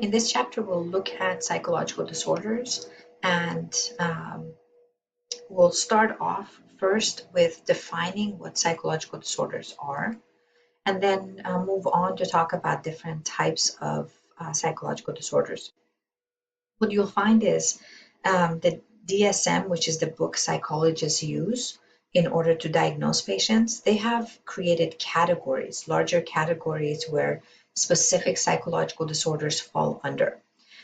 In this chapter, we'll look at psychological disorders and we'll start off first with defining what psychological disorders are and then move on to talk about different types of psychological disorders. What you'll find is the DSM, which is the book psychologists use in order to diagnose patients, they have created categories, larger categories where specific psychological disorders fall under.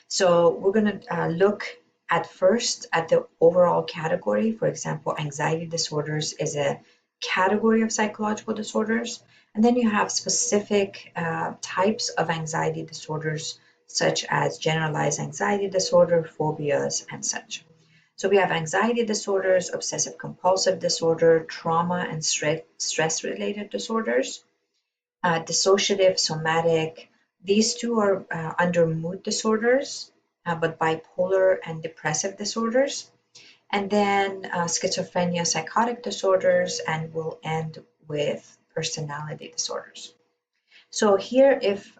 So we're going to look at first at the overall category. For example, anxiety disorders is a category of psychological disorders. And then you have specific types of anxiety disorders, such as generalized anxiety disorder, phobias, and such. So we have anxiety disorders, obsessive compulsive disorder, trauma and stress-related disorders, dissociative, somatic. These two are under mood disorders, but bipolar and depressive disorders. And then schizophrenia, psychotic disorders, and we'll end with personality disorders. So here, if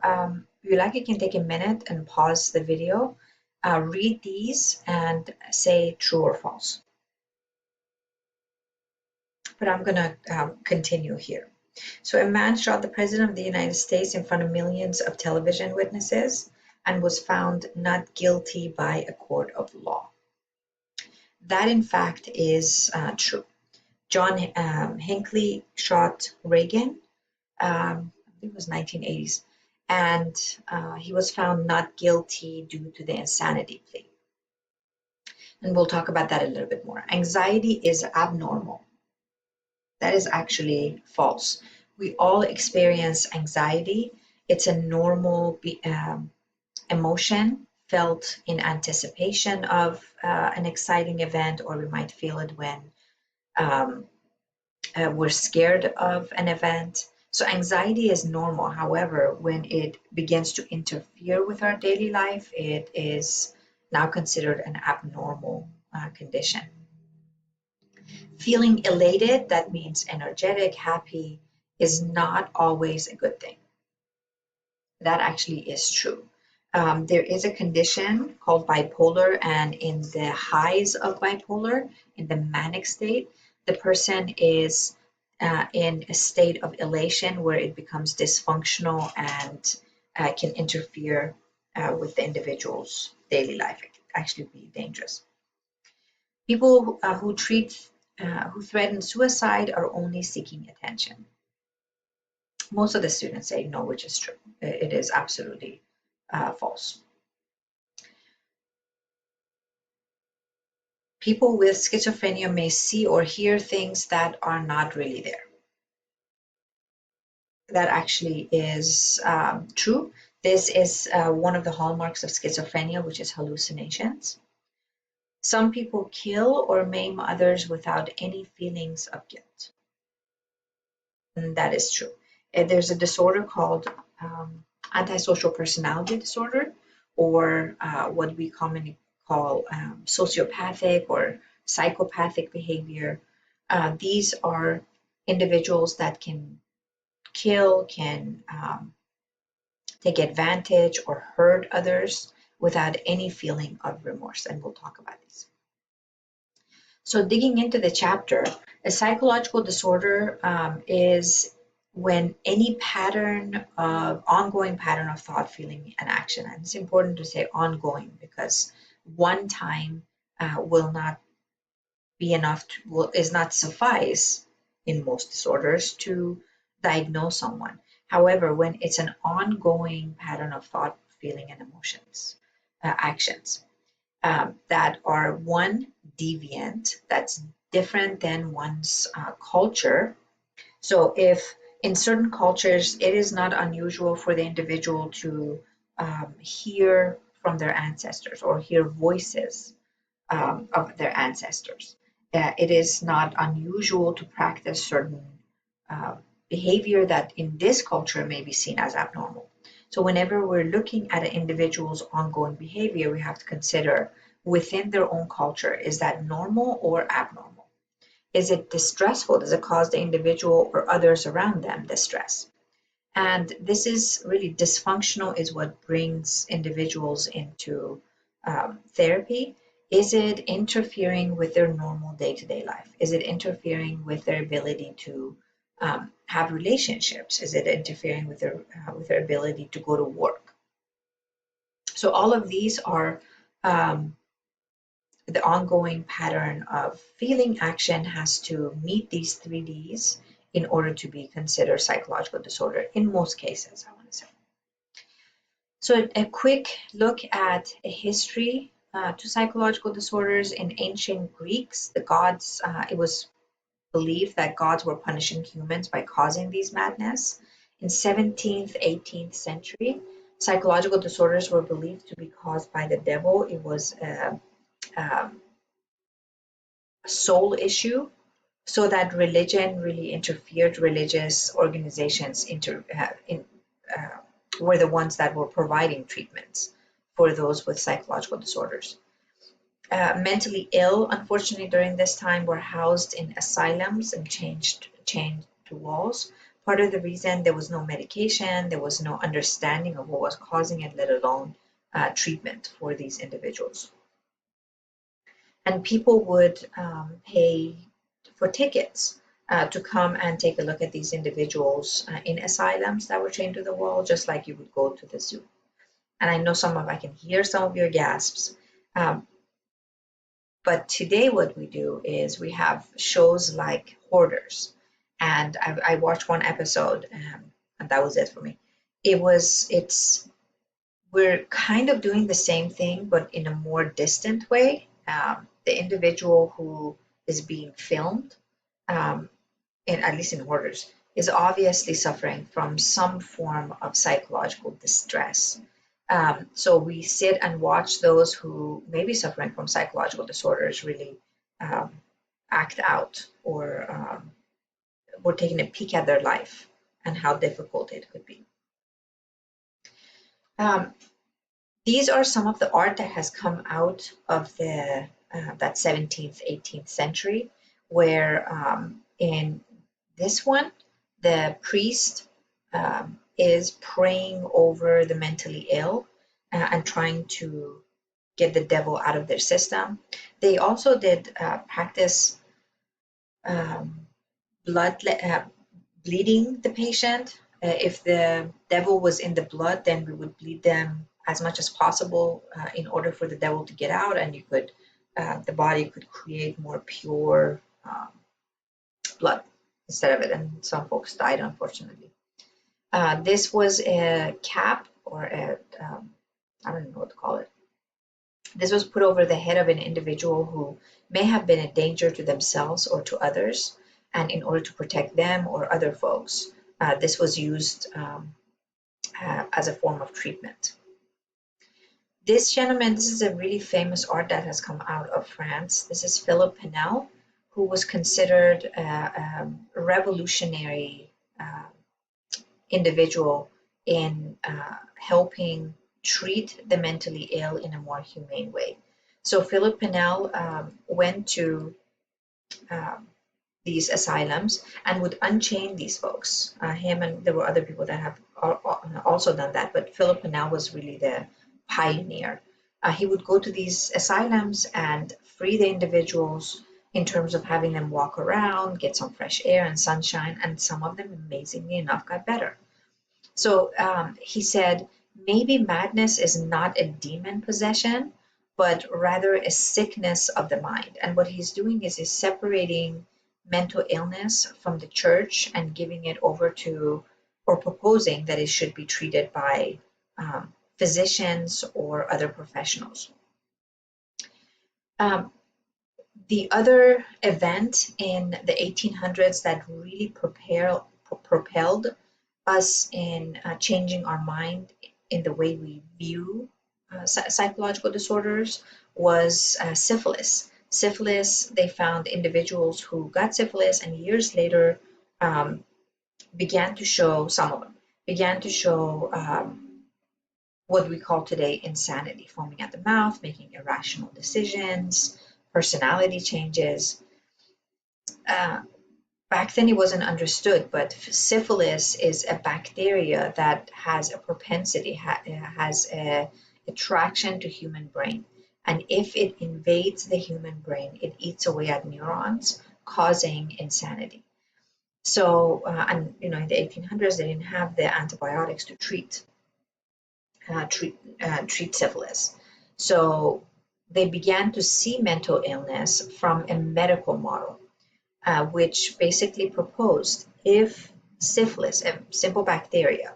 you like, you can take a minute and pause the video, read these and say true or false. But I'm going to continue here. So a man shot the President of the United States in front of millions of television witnesses and was found not guilty by a court of law. That, in fact, is true. John Hinckley shot Reagan, I think it was 1980s, and he was found not guilty due to the insanity plea. And we'll talk about that a little bit more. Anxiety is abnormal. That is actually false. We all experience anxiety. It's a normal emotion felt in anticipation of an exciting event, or we might feel it when we're scared of an event. So anxiety is normal. However, when it begins to interfere with our daily life, it is now considered an abnormal condition. Feeling elated, that means energetic, happy, is not always a good thing. That actually is true. There is a condition called bipolar, and in the highs of bipolar, in the manic state, the person is in a state of elation where it becomes dysfunctional and can interfere with the individual's daily life. It can actually be dangerous. People who threaten suicide are only seeking attention. Most of the students say no, which is true. It is absolutely false. People with schizophrenia may see or hear things that are not really there. That actually is true. This is one of the hallmarks of schizophrenia, which is hallucinations. Some people kill or maim others without any feelings of guilt. And that is true. There's a disorder called antisocial personality disorder, or what we commonly call sociopathic or psychopathic behavior. These are individuals that can kill, can take advantage or hurt others without any feeling of remorse, and we'll talk about this. So digging into the chapter, a psychological disorder is when any ongoing pattern of thought, feeling, and action, and it's important to say ongoing because one time will not be enough, is not suffice in most disorders to diagnose someone. However, when it's an ongoing pattern of thought, feeling, and emotions, actions that are one, deviant, that's different than one's culture. So if in certain cultures, it is not unusual for the individual to hear from their ancestors or hear voices of their ancestors. It is not unusual to practice certain behavior that in this culture may be seen as abnormal. So whenever we're looking at an individual's ongoing behavior, we have to consider within their own culture, is that normal or abnormal? Is it distressful? Does it cause the individual or others around them distress? And this is really dysfunctional is what brings individuals into therapy. Is it interfering with their normal day-to-day life? Is it interfering with their ability to have relationships? Is it interfering with their ability to go to work? So all of these are the ongoing pattern of feeling action has to meet these 3Ds in order to be considered psychological disorder in most cases, I want to say. So a quick look at a history to psychological disorders. In ancient Greeks, the gods, it was believed that gods were punishing humans by causing these madness. In 17th, 18th century, psychological disorders were believed to be caused by the devil. It was a soul issue, so that religion really interfered. Religious organizations were the ones that were providing treatments for those with psychological disorders. Mentally ill, unfortunately, during this time were housed in asylums and chained to walls. Part of the reason there was no medication, there was no understanding of what was causing it, let alone treatment for these individuals. And people would pay for tickets to come and take a look at these individuals in asylums that were chained to the wall, just like you would go to the zoo. And I can hear some of your gasps. But today what we do is we have shows like Hoarders. And I watched one episode and that was it for me. We're kind of doing the same thing, but in a more distant way. The individual who is being filmed, at least in Hoarders, is obviously suffering from some form of psychological distress. So we sit and watch those who may be suffering from psychological disorders really act out, or we're taking a peek at their life and how difficult it could be. These are some of the art that has come out of that 17th, 18th century, where in this one, the priest is praying over the mentally ill and trying to get the devil out of their system. They also did practice bleeding the patient. If the devil was in the blood, then we would bleed them as much as possible in order for the devil to get out, and the body could create more pure blood instead of it. And some folks died, unfortunately. This was a cap, or I don't know what to call it. This was put over the head of an individual who may have been a danger to themselves or to others, and in order to protect them or other folks, this was used as a form of treatment. This gentleman, this is a really famous art that has come out of France. This is Philippe Pinel, who was considered a revolutionary individual in helping treat the mentally ill in a more humane way. So Philippe Pinel went to these asylums and would unchain these folks. Him, and there were other people that have also done that, but Philippe Pinel was really the pioneer. He would go to these asylums and free the individuals in terms of having them walk around, get some fresh air and sunshine, and some of them, amazingly enough, got better. So he said, maybe madness is not a demon possession, but rather a sickness of the mind. And what he's doing is he's separating mental illness from the church and giving it over to, or proposing that it should be treated by physicians or other professionals. The other event in the 1800s that really propelled us in changing our mind in the way we view psychological disorders was syphilis. Syphilis, they found individuals who got syphilis and years later began to show what we call today insanity, foaming at the mouth, making irrational decisions, personality changes. back then it wasn't understood, but syphilis is a bacteria that has a propensity, has a attraction to human brain. And if it invades the human brain, it eats away at neurons, causing insanity. So, and in the 1800s, they didn't have the antibiotics to treat syphilis. So they began to see mental illness from a medical model, which basically proposed if syphilis, a simple bacteria,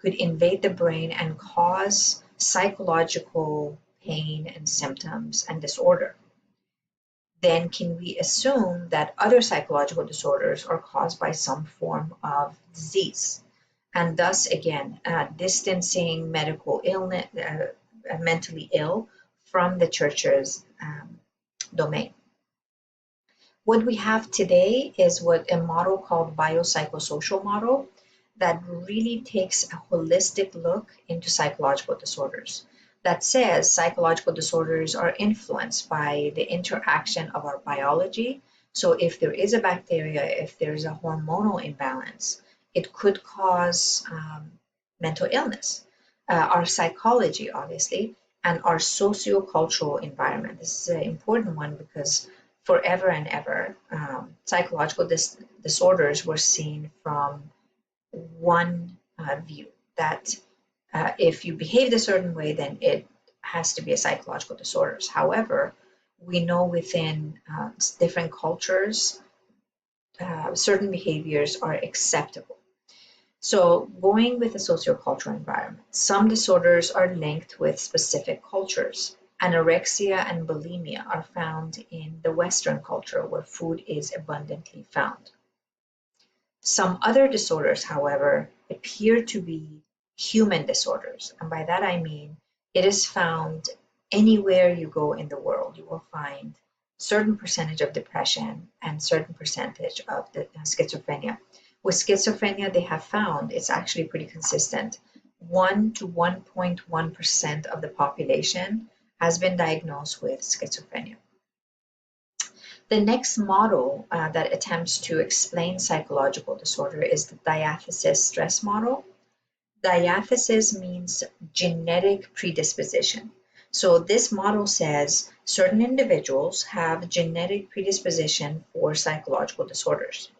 could invade the brain and cause psychological pain and symptoms and disorder, then can we assume that other psychological disorders are caused by some form of disease? And thus, again, distancing medical illness, mentally ill, from the church's domain. What we have today is what a model called biopsychosocial model that really takes a holistic look into psychological disorders. That says psychological disorders are influenced by the interaction of our biology. So if there is a bacteria, if there's a hormonal imbalance, it could cause mental illness. Our psychology, obviously, and our socio-cultural environment. This is an important one because forever and ever, psychological disorders were seen from one view, that if you behaved a certain way, then it has to be a psychological disorder. However, we know within different cultures, certain behaviors are acceptable. So going with the sociocultural environment, some disorders are linked with specific cultures. Anorexia and bulimia are found in the Western culture where food is abundantly found. Some other disorders, however, appear to be human disorders. And by that I mean it is found anywhere you go in the world. You will find certain percentage of depression and certain percentage of the schizophrenia. With schizophrenia, they have found it's actually pretty consistent. 1 to 1.1% of the population has been diagnosed with schizophrenia. The next model that attempts to explain psychological disorder is the diathesis stress model. Diathesis means genetic predisposition. So this model says certain individuals have genetic predisposition for psychological disorders.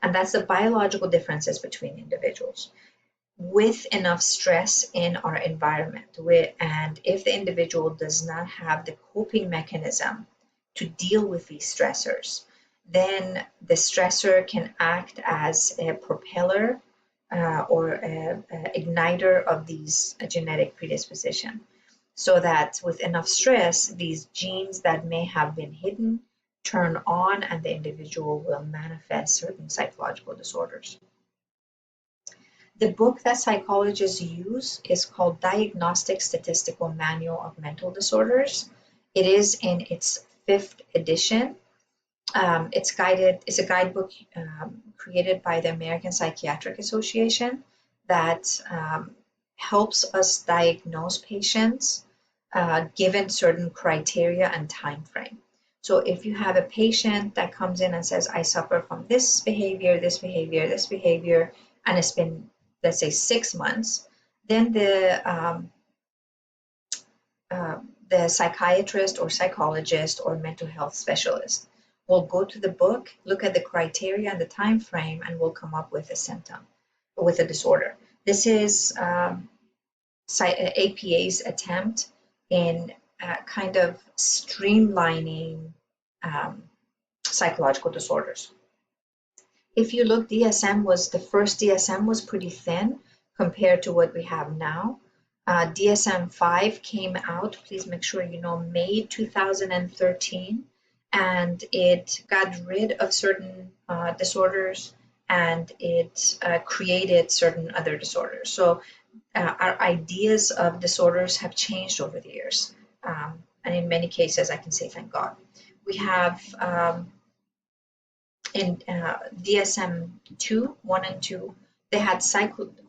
And that's the biological differences between individuals. With enough stress in our environment, and if the individual does not have the coping mechanism to deal with these stressors, then the stressor can act as a propeller or an igniter of these genetic predisposition. So that with enough stress, these genes that may have been hidden turn on and the individual will manifest certain psychological disorders. The book that psychologists use is called Diagnostic Statistical Manual of Mental Disorders. It is in its 5th edition. It's a guidebook created by the American Psychiatric Association that helps us diagnose patients given certain criteria and time frame. So if you have a patient that comes in and says, I suffer from this behavior, this behavior, this behavior, and it's been, let's say, 6 months, then the psychiatrist or psychologist or mental health specialist will go to the book, look at the criteria and the time frame, and will come up with a symptom, with a disorder. This is APA's attempt in kind of streamlining psychological disorders. If you look, the first DSM was pretty thin compared to what we have now. DSM-5 came out, please make sure you know, May 2013, and it got rid of certain disorders and it created certain other disorders. So our ideas of disorders have changed over the years. And in many cases, I can say thank God. We have in DSM-2, 1 and 2, they had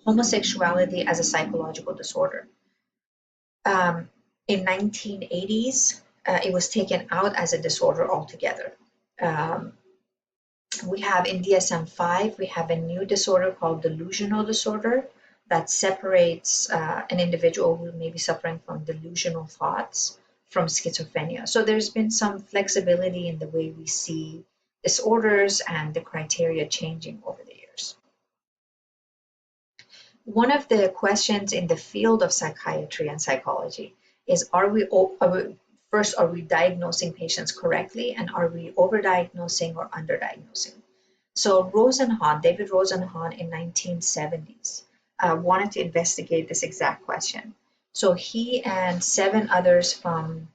homosexuality as a psychological disorder. In 1980s, it was taken out as a disorder altogether. We have in DSM-5, we have a new disorder called delusional disorder that separates an individual who may be suffering from delusional thoughts from schizophrenia. So there's been some flexibility in the way we see disorders and the criteria changing over the years. One of the questions in the field of psychiatry and psychology is, are we diagnosing patients correctly, and are we overdiagnosing or underdiagnosing? So David Rosenhan in 1970s wanted to investigate this exact question. So he and 7 others from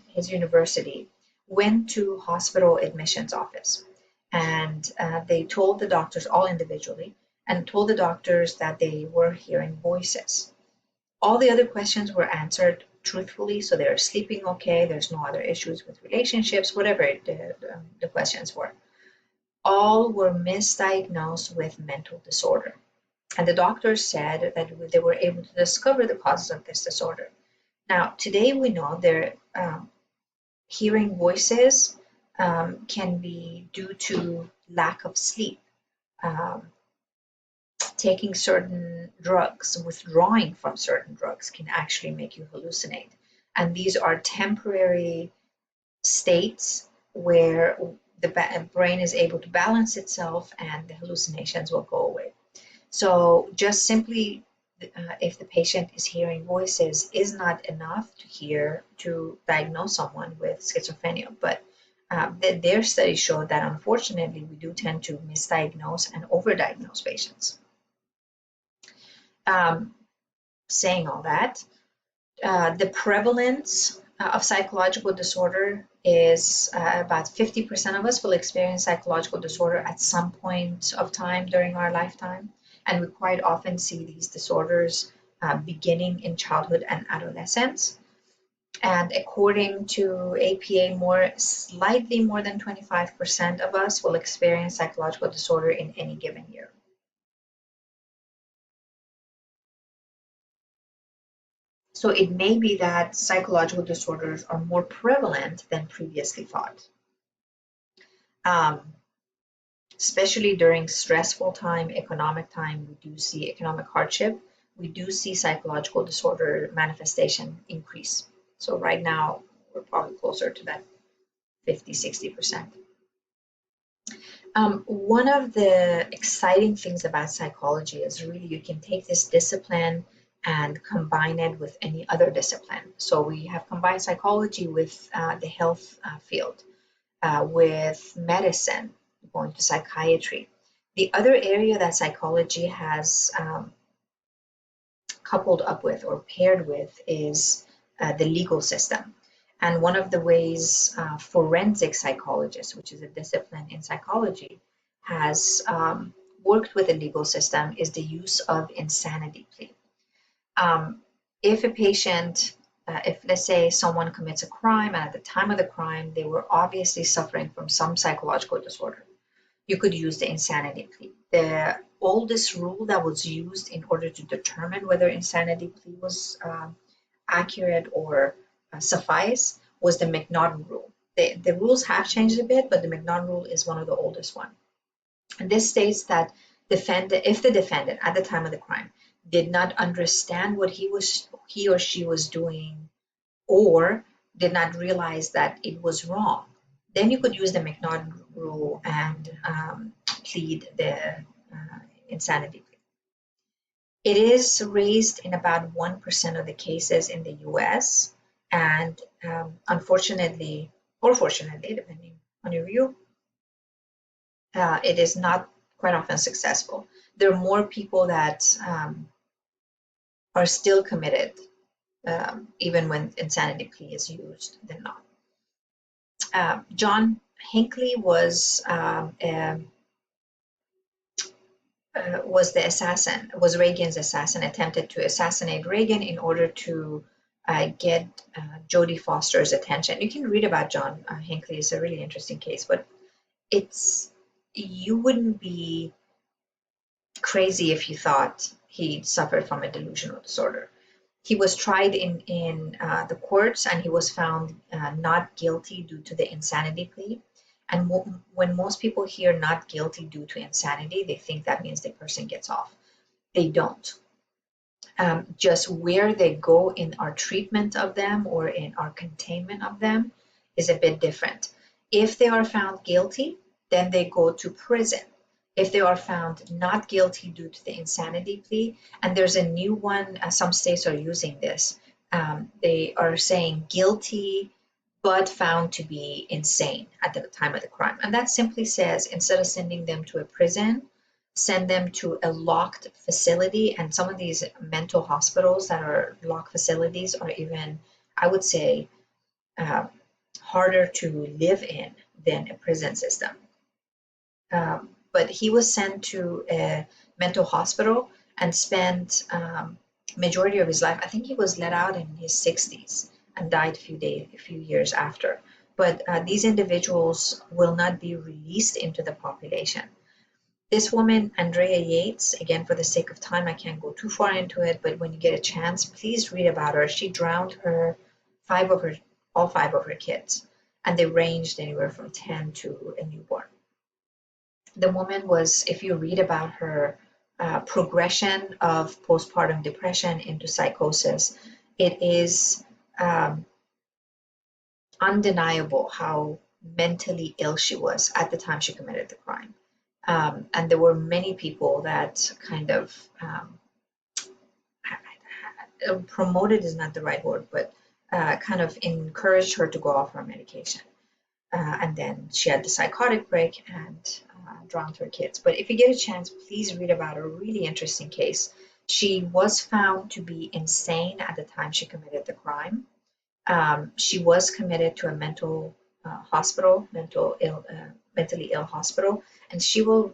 his university went to hospital admissions office, and they told the doctors, all individually, and told the doctors that they were hearing voices. All the other questions were answered truthfully, so they're sleeping okay, there's no other issues with relationships, whatever the questions were. All were misdiagnosed with mental disorder. And the doctors said that they were able to discover the causes of this disorder. Now, today we know they're hearing voices can be due to lack of sleep. Taking certain drugs, withdrawing from certain drugs can actually make you hallucinate. And these are temporary states where the brain is able to balance itself and the hallucinations will go away. So just simply if the patient is hearing voices is not enough to diagnose someone with schizophrenia. But their studies show that unfortunately we do tend to misdiagnose and overdiagnose patients. Saying all that, the prevalence of psychological disorder is about 50% of us will experience psychological disorder at some point of time during our lifetime. And we quite often see these disorders beginning in childhood and adolescence. And according to APA, slightly more than 25% of us will experience psychological disorder in any given year. So it may be that psychological disorders are more prevalent than previously thought. Especially during stressful time, economic time, we do see economic hardship. We do see psychological disorder manifestation increase. So right now, we're probably closer to that 50, 60%. One of the exciting things about psychology is really you can take this discipline and combine it with any other discipline. So we have combined psychology with the health field, with medicine, going to psychiatry. The other area that psychology has coupled up with or paired with is the legal system. And one of the ways forensic psychologists, which is a discipline in psychology, has worked with the legal system is the use of insanity plea. If a patient, if let's say someone commits a crime and at the time of the crime they were obviously suffering from some psychological disorder, you could use the insanity plea. The oldest rule that was used in order to determine whether insanity plea was accurate or suffice was the McNaughton rule. The rules have changed a bit, but the McNaughton rule is one of the oldest one. And this states that if the defendant at the time of the crime did not understand what he or she was doing or did not realize that it was wrong, then you could use the McNaughton rule and plead the insanity plea. It is raised in about 1% of the cases in the US, and unfortunately, or fortunately, depending on your view, it is not quite often successful. There are more people that are still committed, even when insanity plea is used, than not. John Hinckley was Reagan's assassin, attempted to assassinate Reagan in order to get Jodie Foster's attention. You can read about John Hinckley. It's a really interesting case, but you wouldn't be crazy if you thought he suffered from a delusional disorder. He was tried in the courts and he was found not guilty due to the insanity plea. And when most people hear not guilty due to insanity, they think that means the person gets off. They don't. Just where they go in our treatment of them or in our containment of them is a bit different. If they are found guilty, then they go to prison. If they are found not guilty due to the insanity plea, and there's a new one, some states are using this, they are saying guilty but found to be insane at the time of the crime. And that simply says instead of sending them to a prison, send them to a locked facility. And some of these mental hospitals that are locked facilities are even, I would say, harder to live in than a prison system. But he was sent to a mental hospital and spent majority of his life. I think he was let out in his 60s and died a few years after. But these individuals will not be released into the population. This woman, Andrea Yates, again, for the sake of time, I can't go too far into it, but when you get a chance, please read about her. She drowned all five of her kids, and they ranged anywhere from 10 to a newborn. The woman was, if you read about her progression of postpartum depression into psychosis, it is undeniable how mentally ill she was at the time she committed the crime. And there were many people that kind of promoted is not the right word, but kind of encouraged her to go off her medication. And then she had the psychotic break and drowned her kids. But if you get a chance, please read about a really interesting case. She was found to be insane at the time she committed the crime. She was committed to a mental hospital, mentally ill hospital, and she will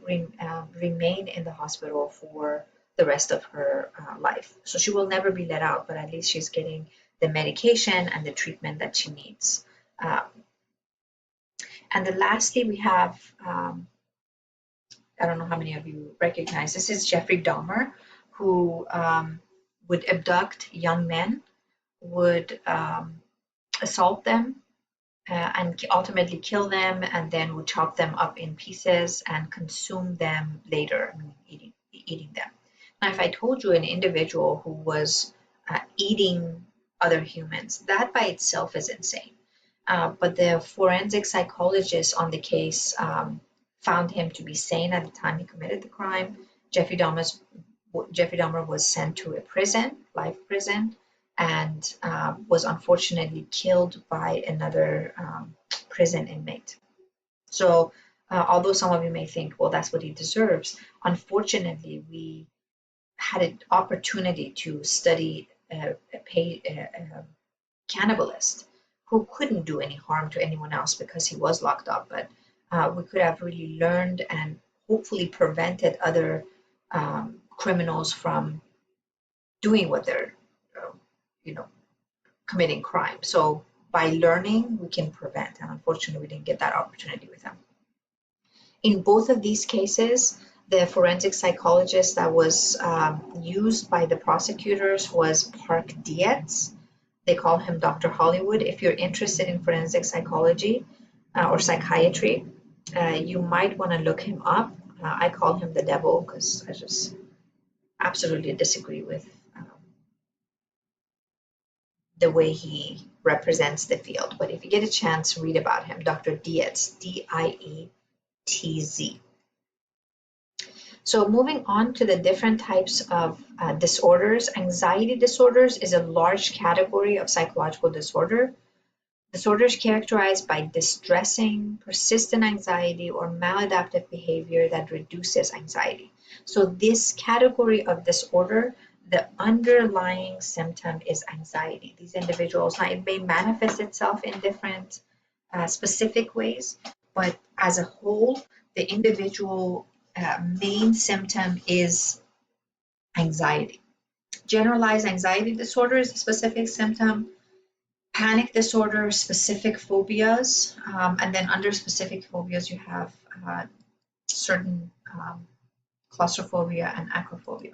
remain in the hospital for the rest of her life. So she will never be let out, but at least she's getting the medication and the treatment that she needs. And then lastly, we have, I don't know how many of you recognize, this is Jeffrey Dahmer, who would abduct young men, would assault them, and ultimately kill them, and then would chop them up in pieces and consume them later, eating them. Now, if I told you an individual who was eating other humans, that by itself is insane. But the forensic psychologist on the case found him to be sane at the time he committed the crime. Jeffrey Dahmer was sent to a prison, life prison, and was unfortunately killed by another prison inmate. So although some of you may think, well, that's what he deserves, unfortunately, we had an opportunity to study a cannibalist who couldn't do any harm to anyone else because he was locked up. But we could have really learned and hopefully prevented other criminals from doing what they're, committing crime. So by learning, we can prevent. And unfortunately, we didn't get that opportunity with him. In both of these cases, the forensic psychologist that was used by the prosecutors was Park Dietz. They call him Dr. Hollywood. If you're interested in forensic psychology or psychiatry, you might want to look him up. I call him the devil because I just absolutely disagree with the way he represents the field. But if you get a chance, read about him. Dr. Dietz, Dietz. So moving on to the different types of disorders, anxiety disorders is a large category of psychological disorders characterized by distressing, persistent anxiety or maladaptive behavior that reduces anxiety. So this category of disorder, the underlying symptom is anxiety. These individuals, now it may manifest itself in different specific ways, but as a whole, the individual main symptom is anxiety. Generalized anxiety disorder is a specific symptom. Panic disorder, specific phobias, and then under specific phobias you have certain claustrophobia and acrophobia.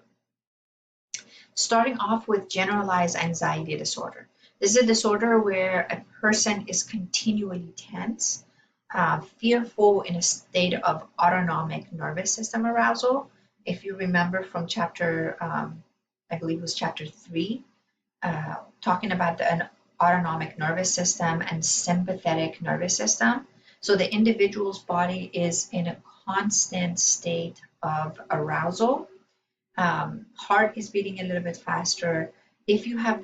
Starting off with generalized anxiety disorder. This is a disorder where a person is continually tense. fearful in a state of autonomic nervous system arousal. If you remember from chapter, I believe it was chapter 3, talking about an autonomic nervous system and sympathetic nervous system. So the individual's body is in a constant state of arousal. Heart is beating a little bit faster. If you have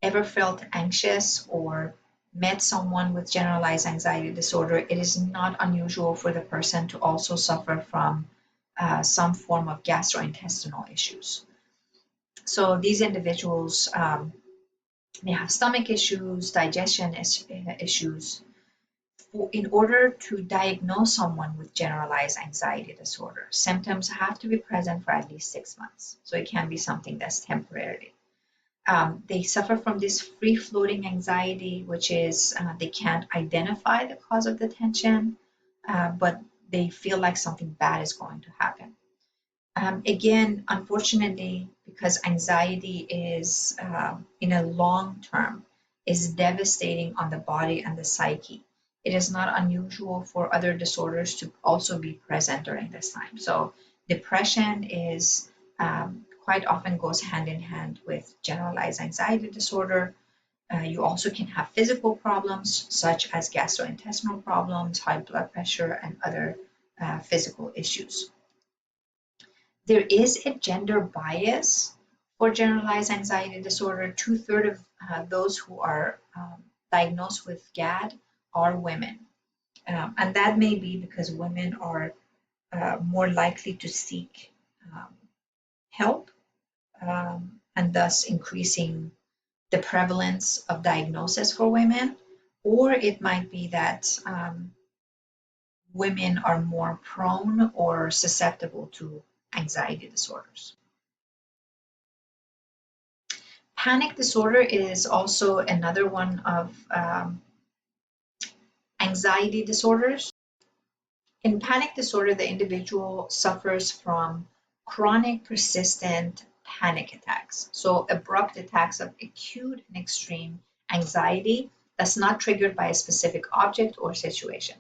ever felt anxious or met someone with generalized anxiety disorder, it is not unusual for the person to also suffer from some form of gastrointestinal issues. So these individuals may have stomach issues, digestion issues. In order to diagnose someone with generalized anxiety disorder, symptoms have to be present for at least 6 months. So it can be something that's temporary. They suffer from this free-floating anxiety, which is they can't identify the cause of the tension, but they feel like something bad is going to happen. Again, unfortunately, because anxiety is in a long term is devastating on the body and the psyche, it is not unusual for other disorders to also be present during this time. So depression is quite often goes hand in hand with generalized anxiety disorder. You also can have physical problems such as gastrointestinal problems, high blood pressure, and other physical issues. There is a gender bias for generalized anxiety disorder. 2/3 of those who are diagnosed with GAD are women. And that may be because women are more likely to seek help and thus increasing the prevalence of diagnosis for women. Or it might be that women are more prone or susceptible to anxiety disorders. Panic disorder is also another one of anxiety disorders. In panic disorder, the individual suffers from chronic persistent panic attacks. So abrupt attacks of acute and extreme anxiety that's not triggered by a specific object or situation.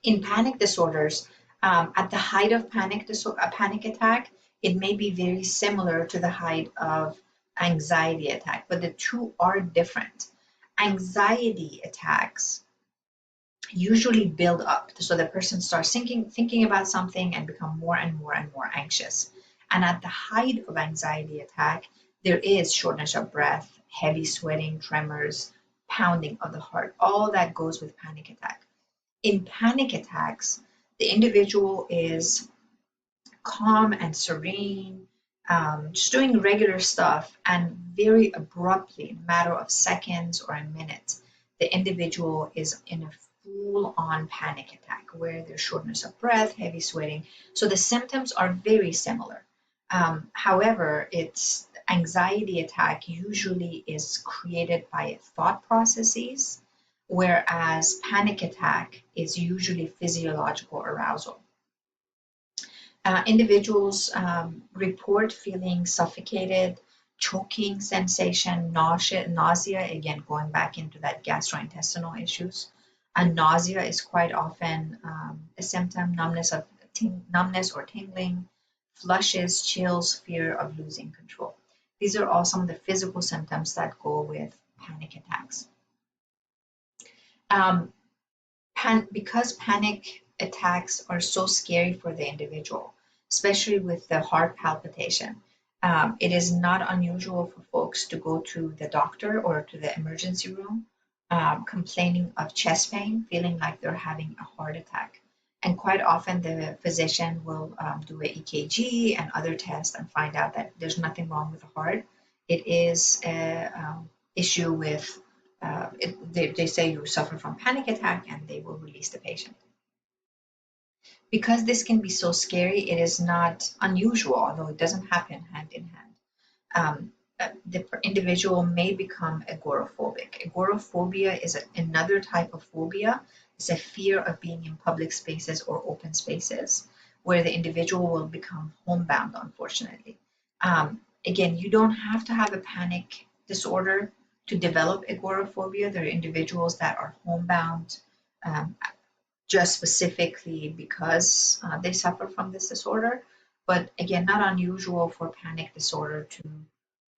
In panic disorders, at the height of a panic attack, it may be very similar to the height of anxiety attack, but the two are different. Anxiety attacks usually build up, so the person starts thinking about something and become more and more and more anxious. And at the height of anxiety attack, there is shortness of breath, heavy sweating, tremors, pounding of the heart. All that goes with panic attack. In panic attacks, the individual is calm and serene, just doing regular stuff, and very abruptly, in a matter of seconds or a minute, the individual is in a full-on panic attack where there's shortness of breath, heavy sweating. So the symptoms are very similar. However, it's anxiety attack usually is created by thought processes, whereas panic attack is usually physiological arousal. Individuals report feeling suffocated, choking sensation, nausea, again, going back into that gastrointestinal issues. And nausea is quite often a symptom, numbness or tingling, flushes, chills, fear of losing control. These are all some of the physical symptoms that go with panic attacks. Because panic attacks are so scary for the individual, especially with the heart palpitation, it is not unusual for folks to go to the doctor or to the emergency room complaining of chest pain, feeling like they're having a heart attack. And quite often the physician will do an EKG and other tests and find out that there's nothing wrong with the heart. It is an issue with, they say you suffer from panic attack and they will release the patient. Because this can be so scary, it is not unusual, although it doesn't happen hand in hand. The individual may become agoraphobic. Agoraphobia is another type of phobia. It's a fear of being in public spaces or open spaces where the individual will become homebound, unfortunately. Again, you don't have to have a panic disorder to develop agoraphobia. There are individuals that are homebound um, just specifically because they suffer from this disorder. But again, not unusual for panic disorder to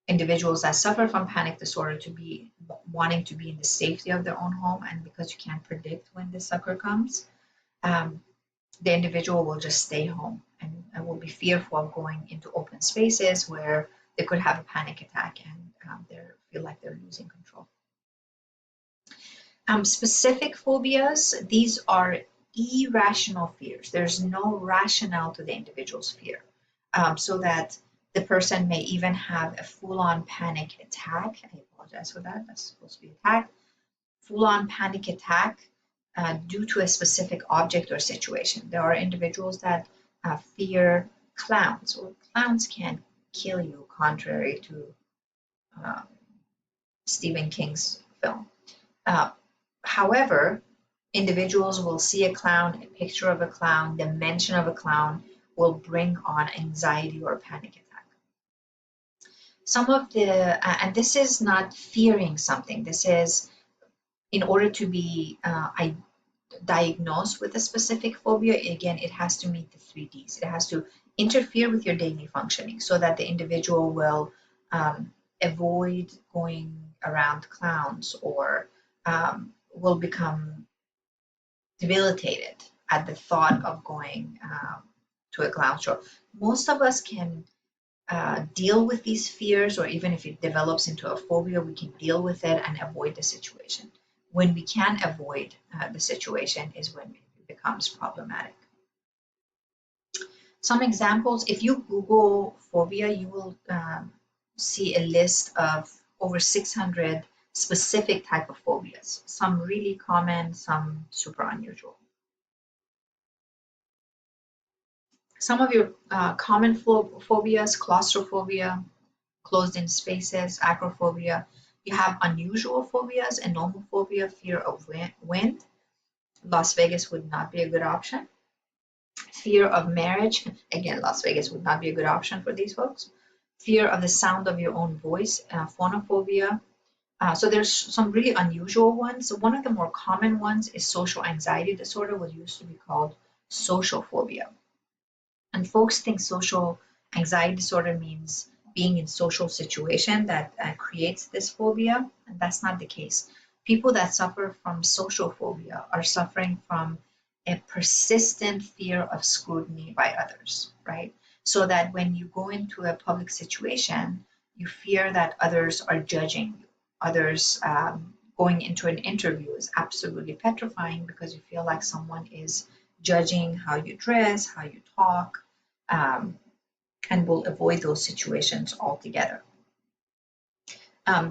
individuals that suffer from panic disorder to be wanting to be in the safety of their own home. And because you can't predict when the sucker comes, um, the individual will just stay home and will be fearful of going into open spaces where they could have a panic attack and they feel like they're losing control. Specific phobias, these are irrational fears. There's no rationale to the individual's fear, so that the person may even have a full-on panic attack. I apologize for that. That's supposed to be attack. Full-on panic attack due to a specific object or situation. There are individuals that fear clowns, or clowns can kill you, contrary to uh, Stephen King's film. However, individuals will see a clown, a picture of a clown, the mention of a clown will bring on anxiety or panic attack. Some of the, and this is not fearing something, this is in order to be diagnosed with a specific phobia, again, it has to meet the 3Ds. It has to interfere with your daily functioning so that the individual will avoid going around clowns or will become debilitated at the thought of going to a clown show. Most of us can deal with these fears, or even if it develops into a phobia, we can deal with it and avoid the situation. When we can avoid the situation is when it becomes problematic. Some examples, if you Google phobia, you will see a list of over 600 specific type of phobias, some really common, some super unusual. Some of your common phobias: claustrophobia, closed in spaces, acrophobia. You have unusual phobias: anomophobia, fear of wind. Las Vegas would not be a good option. Fear of marriage, again, Las Vegas would not be a good option for these folks. Fear of the sound of your own voice, phonophobia. So there's some really unusual ones. One of the more common ones is social anxiety disorder, what used to be called social phobia. And folks think social anxiety disorder means being in social situation that creates this phobia, and that's not the case. People that suffer from social phobia are suffering from a persistent fear of scrutiny by others, right? So that when you go into a public situation, you fear that others are judging you. Others going into an interview is absolutely petrifying because you feel like someone is judging how you dress, how you talk, and will avoid those situations altogether.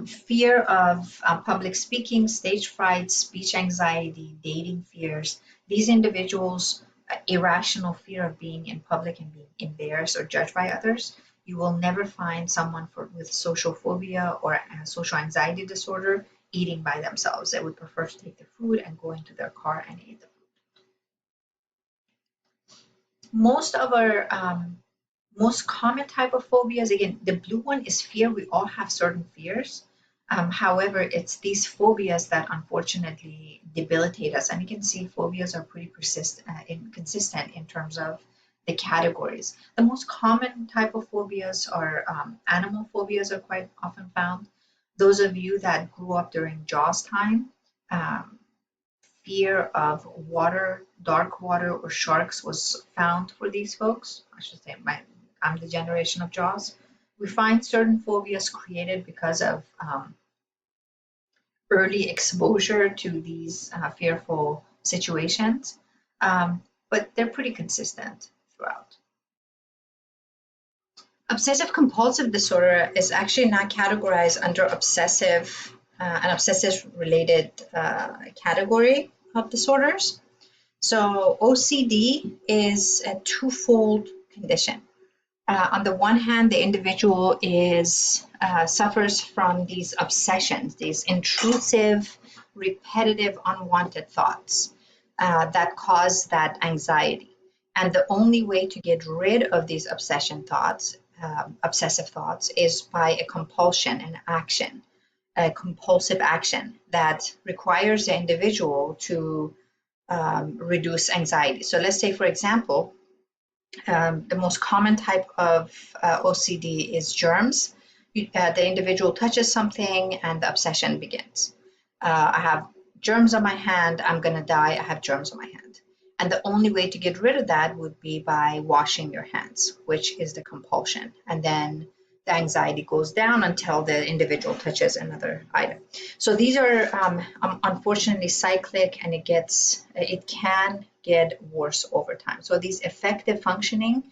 Fear of public speaking, stage fright, speech anxiety, dating fears. These individuals, irrational fear of being in public and being embarrassed or judged by others. You will never find someone with social phobia or social anxiety disorder eating by themselves. They would prefer to take the food and go into their car and eat the food. Most of our most common type of phobias, again, the blue one is fear. We all have certain fears. However, it's these phobias that unfortunately debilitate us. And you can see phobias are pretty consistent in terms of the categories. The most common type of phobias are animal phobias are quite often found. Those of you that grew up during Jaws time, fear of water, dark water, or sharks was found for these folks. I should say I'm the generation of Jaws. We find certain phobias created because of early exposure to these fearful situations, but they're pretty consistent throughout. Obsessive compulsive disorder is actually not categorized under an obsessive related category of disorders. So OCD is a twofold condition. On the one hand, the individual suffers from these obsessions, these intrusive, repetitive, unwanted thoughts that cause that anxiety. And the only way to get rid of these obsessive thoughts is by a compulsion, an action, a compulsive action that requires the individual to reduce anxiety. So let's say, for example, the most common type of OCD is germs. The individual touches something and the obsession begins. I have germs on my hand, I'm gonna die, I have germs on my hand. And the only way to get rid of that would be by washing your hands, which is the compulsion. And then the anxiety goes down until the individual touches another item. So these are unfortunately cyclic, and it can get worse over time. So these effective functioning,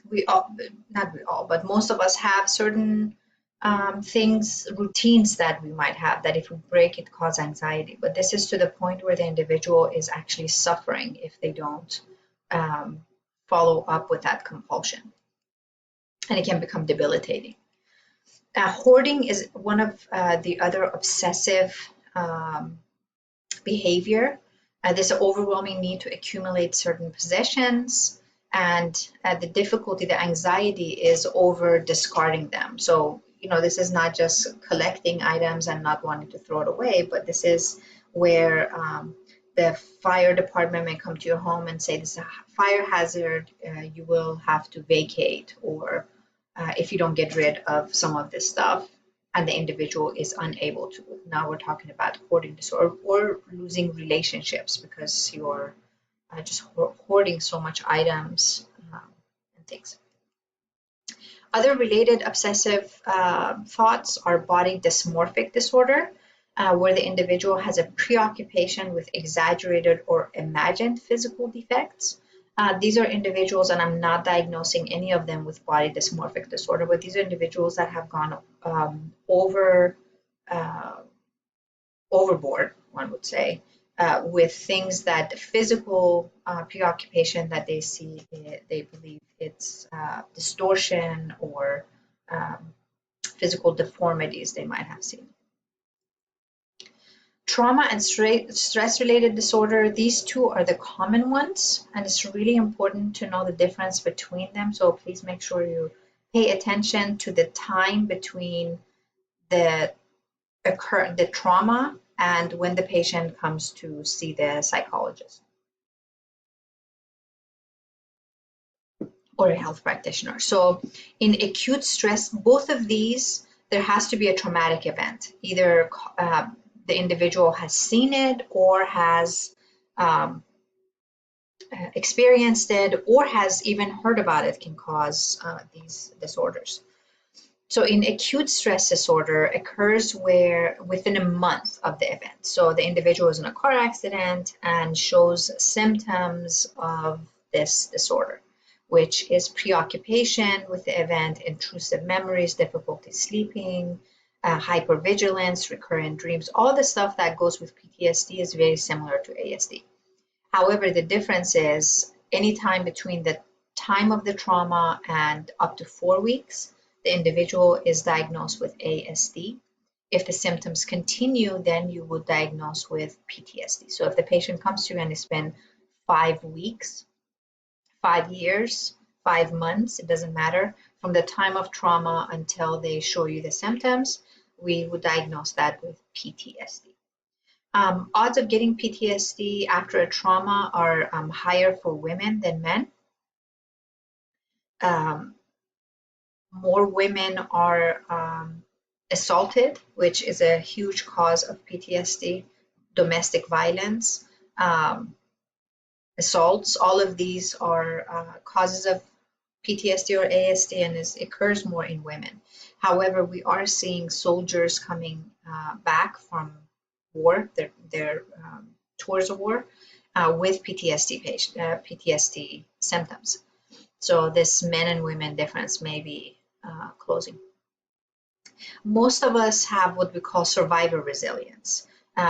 we all, not we all, but most of us have certain routines that we might have that if we break, it cause anxiety. But this is to the point where the individual is actually suffering if they don't follow up with that compulsion. And it can become debilitating. Hoarding is one of the other obsessive behavior. This overwhelming need to accumulate certain possessions, and the difficulty, the anxiety is over discarding them. So, this is not just collecting items and not wanting to throw it away, but this is where the fire department may come to your home and say, this is a fire hazard, you will have to vacate, or if you don't get rid of some of this stuff, and the individual is unable to. Now we're talking about hoarding disorder, or losing relationships because you're just hoarding so much items and things. Other related obsessive thoughts are body dysmorphic disorder, where the individual has a preoccupation with exaggerated or imagined physical defects. These are individuals, and I'm not diagnosing any of them with body dysmorphic disorder, but these are individuals that have gone overboard, one would say, with things that physical preoccupation that they see, they believe it's distortion or physical deformities they might have seen. Trauma and stress-related disorder, these two are the common ones, and it's really important to know the difference between them. So please make sure you pay attention to the time between the trauma and when the patient comes to see the psychologist or a health practitioner. So in acute stress, both of these, there has to be a traumatic event. Either the individual has seen it, or has experienced it, or has even heard about it, can cause these disorders. So in acute stress disorder occurs within a month of the event. So the individual is in a car accident and shows symptoms of this disorder, which is preoccupation with the event, intrusive memories, difficulty sleeping, hypervigilance, recurrent dreams. All the stuff that goes with PTSD is very similar to ASD. However, the difference is anytime between the time of the trauma and up to 4 weeks, the individual is diagnosed with ASD. If the symptoms continue, then you would diagnose with PTSD. So if the patient comes to you and it's been 5 weeks, 5 years, 5 months, it doesn't matter, from the time of trauma until they show you the symptoms, we would diagnose that with PTSD. Odds of getting PTSD after a trauma are higher for women than men. More women are assaulted, which is a huge cause of PTSD, domestic violence, assaults. All of these are causes of PTSD or ASD, and it occurs more in women. However, we are seeing soldiers coming back from war, their tours of war, with PTSD symptoms. So this men and women difference may be closing. Most of us have what we call survivor resilience.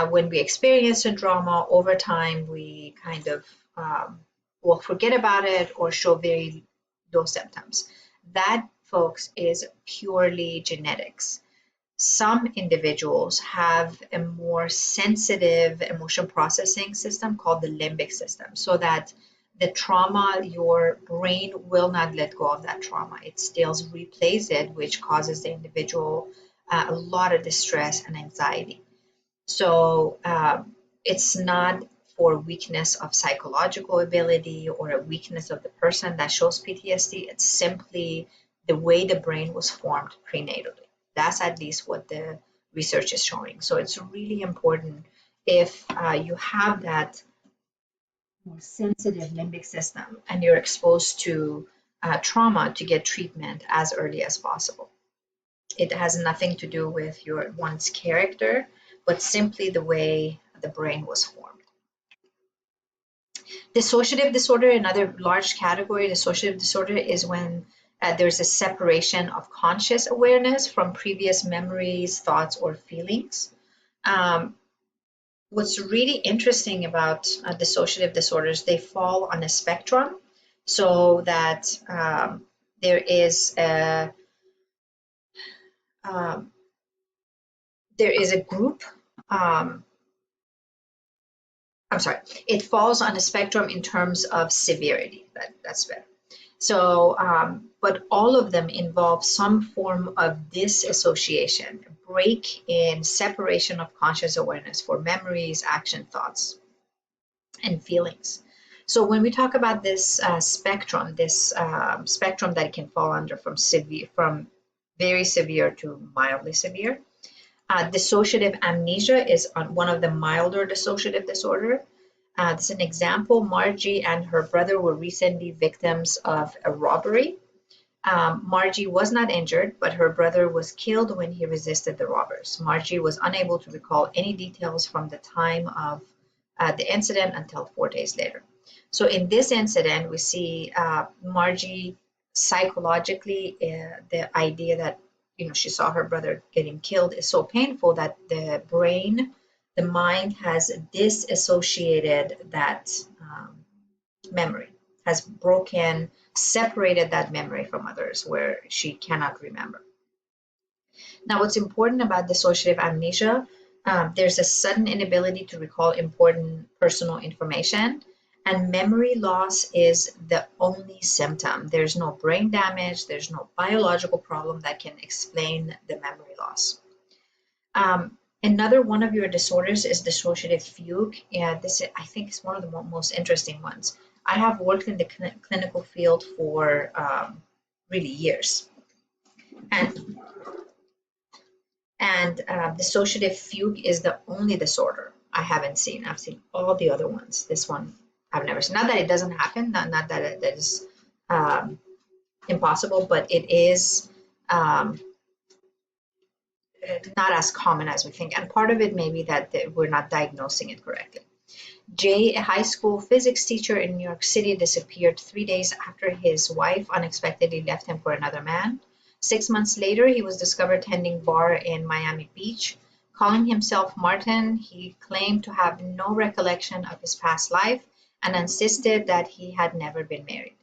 When we experience a trauma, over time we kind of will forget about it or show very low symptoms. That, folks, is purely genetics. Some individuals have a more sensitive emotion processing system called the limbic system, so that the trauma, your brain will not let go of that trauma. It still replays it, which causes the individual a lot of distress and anxiety. So it's not for weakness of psychological ability or a weakness of the person that shows PTSD. It's simply the way the brain was formed prenatally. That's at least what the research is showing. So it's really important if you have that more sensitive limbic system and you're exposed to trauma to get treatment as early as possible. It has nothing to do with one's character, but simply the way the brain was formed. Dissociative disorder, another large category, dissociative disorder is when there's a separation of conscious awareness from previous memories, thoughts, or feelings. What's really interesting about dissociative disorders, they fall on a spectrum, so that there is a group. I'm sorry, it falls on a spectrum in terms of severity. That's better. So, but all of them involve some form of disassociation, a break in separation of conscious awareness for memories, action, thoughts, and feelings. So when we talk about this spectrum, spectrum that it can fall under from very severe to mildly severe, dissociative amnesia is one of the milder dissociative disorder. This is an example. Margie and her brother were recently victims of a robbery. Margie was not injured, but her brother was killed when he resisted the robbers. Margie was unable to recall any details from the time of the incident until 4 days later. So in this incident, we see Margie psychologically, the idea that she saw her brother getting killed is so painful that the mind has disassociated that memory, has separated that memory from others where she cannot remember. Now, what's important about dissociative amnesia, there's a sudden inability to recall important personal information, and memory loss is the only symptom. There's no brain damage, there's no biological problem that can explain the memory loss. Another one of your disorders is dissociative fugue. Yeah, this I think is one of the most interesting ones. I have worked in the clinical field for really years, and dissociative fugue is the only disorder I haven't seen. I've seen all the other ones. This one I've never seen. Not that it doesn't happen, not that that is impossible, but it is not as common as we think. And part of it may be that we're not diagnosing it correctly. Jay, a high school physics teacher in New York City, disappeared 3 days after his wife unexpectedly left him for another man. 6 months later, he was discovered tending bar in Miami Beach. Calling himself Martin, he claimed to have no recollection of his past life and insisted that he had never been married.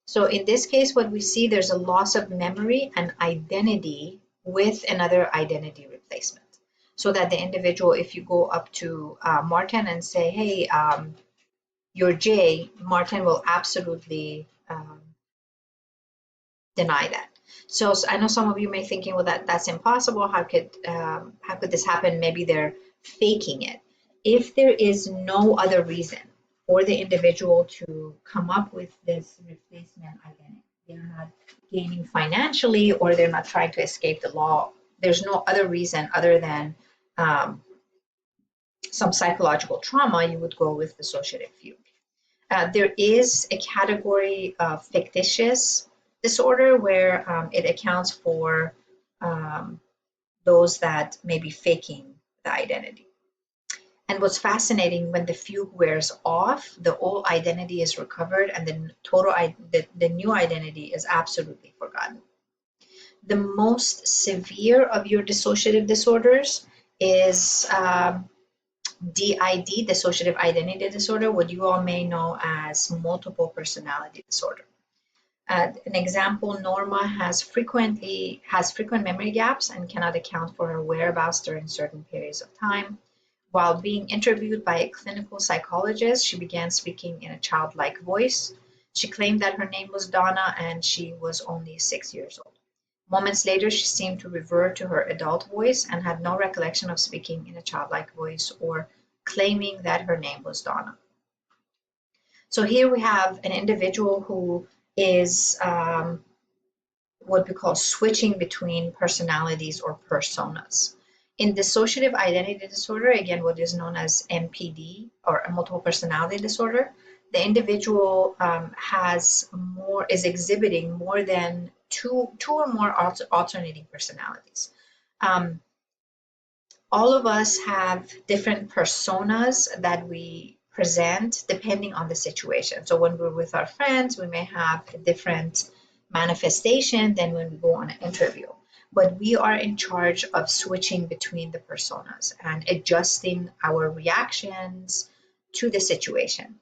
So in this case, what we see, there's a loss of memory and identity with another identity replacement. So that the individual, if you go up to Martin and say, hey, you're Jay, Martin will absolutely deny that. So I know some of you may be thinking, well, that's impossible. How could this happen? Maybe they're faking it. If there is no other reason for the individual to come up with this replacement identity, they're not gaining financially, or they're not trying to escape the law, there's no other reason other than some psychological trauma, you would go with dissociative fugue. There is a category of fictitious disorder where it accounts for those that may be faking the identity. And what's fascinating, when the fugue wears off, the old identity is recovered, and the new identity is absolutely forgotten. The most severe of your dissociative disorders is DID, dissociative identity disorder, what you all may know as multiple personality disorder. An example, Norma has frequent memory gaps and cannot account for her whereabouts during certain periods of time. While being interviewed by a clinical psychologist, she began speaking in a childlike voice. She claimed that her name was Donna and she was only 6 years old. Moments later, she seemed to revert to her adult voice and had no recollection of speaking in a childlike voice or claiming that her name was Donna. So here we have an individual who is what we call switching between personalities or personas. In dissociative identity disorder, again, what is known as MPD or a multiple personality disorder, the individual is exhibiting more than two or more alternating personalities. All of us have different personas that we present depending on the situation. So when we're with our friends, we may have a different manifestation than when we go on an interview. But we are in charge of switching between the personas and adjusting our reactions to the situation.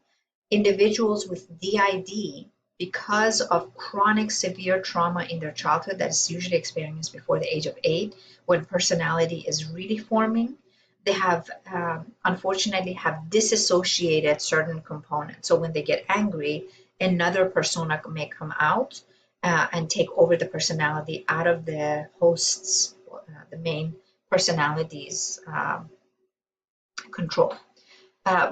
Individuals with DID, because of chronic severe trauma in their childhood that is usually experienced before the age of 8, when personality is really forming, they have unfortunately have disassociated certain components. So when they get angry, another persona may come out and take over the personality out of the host's, the main personality's control.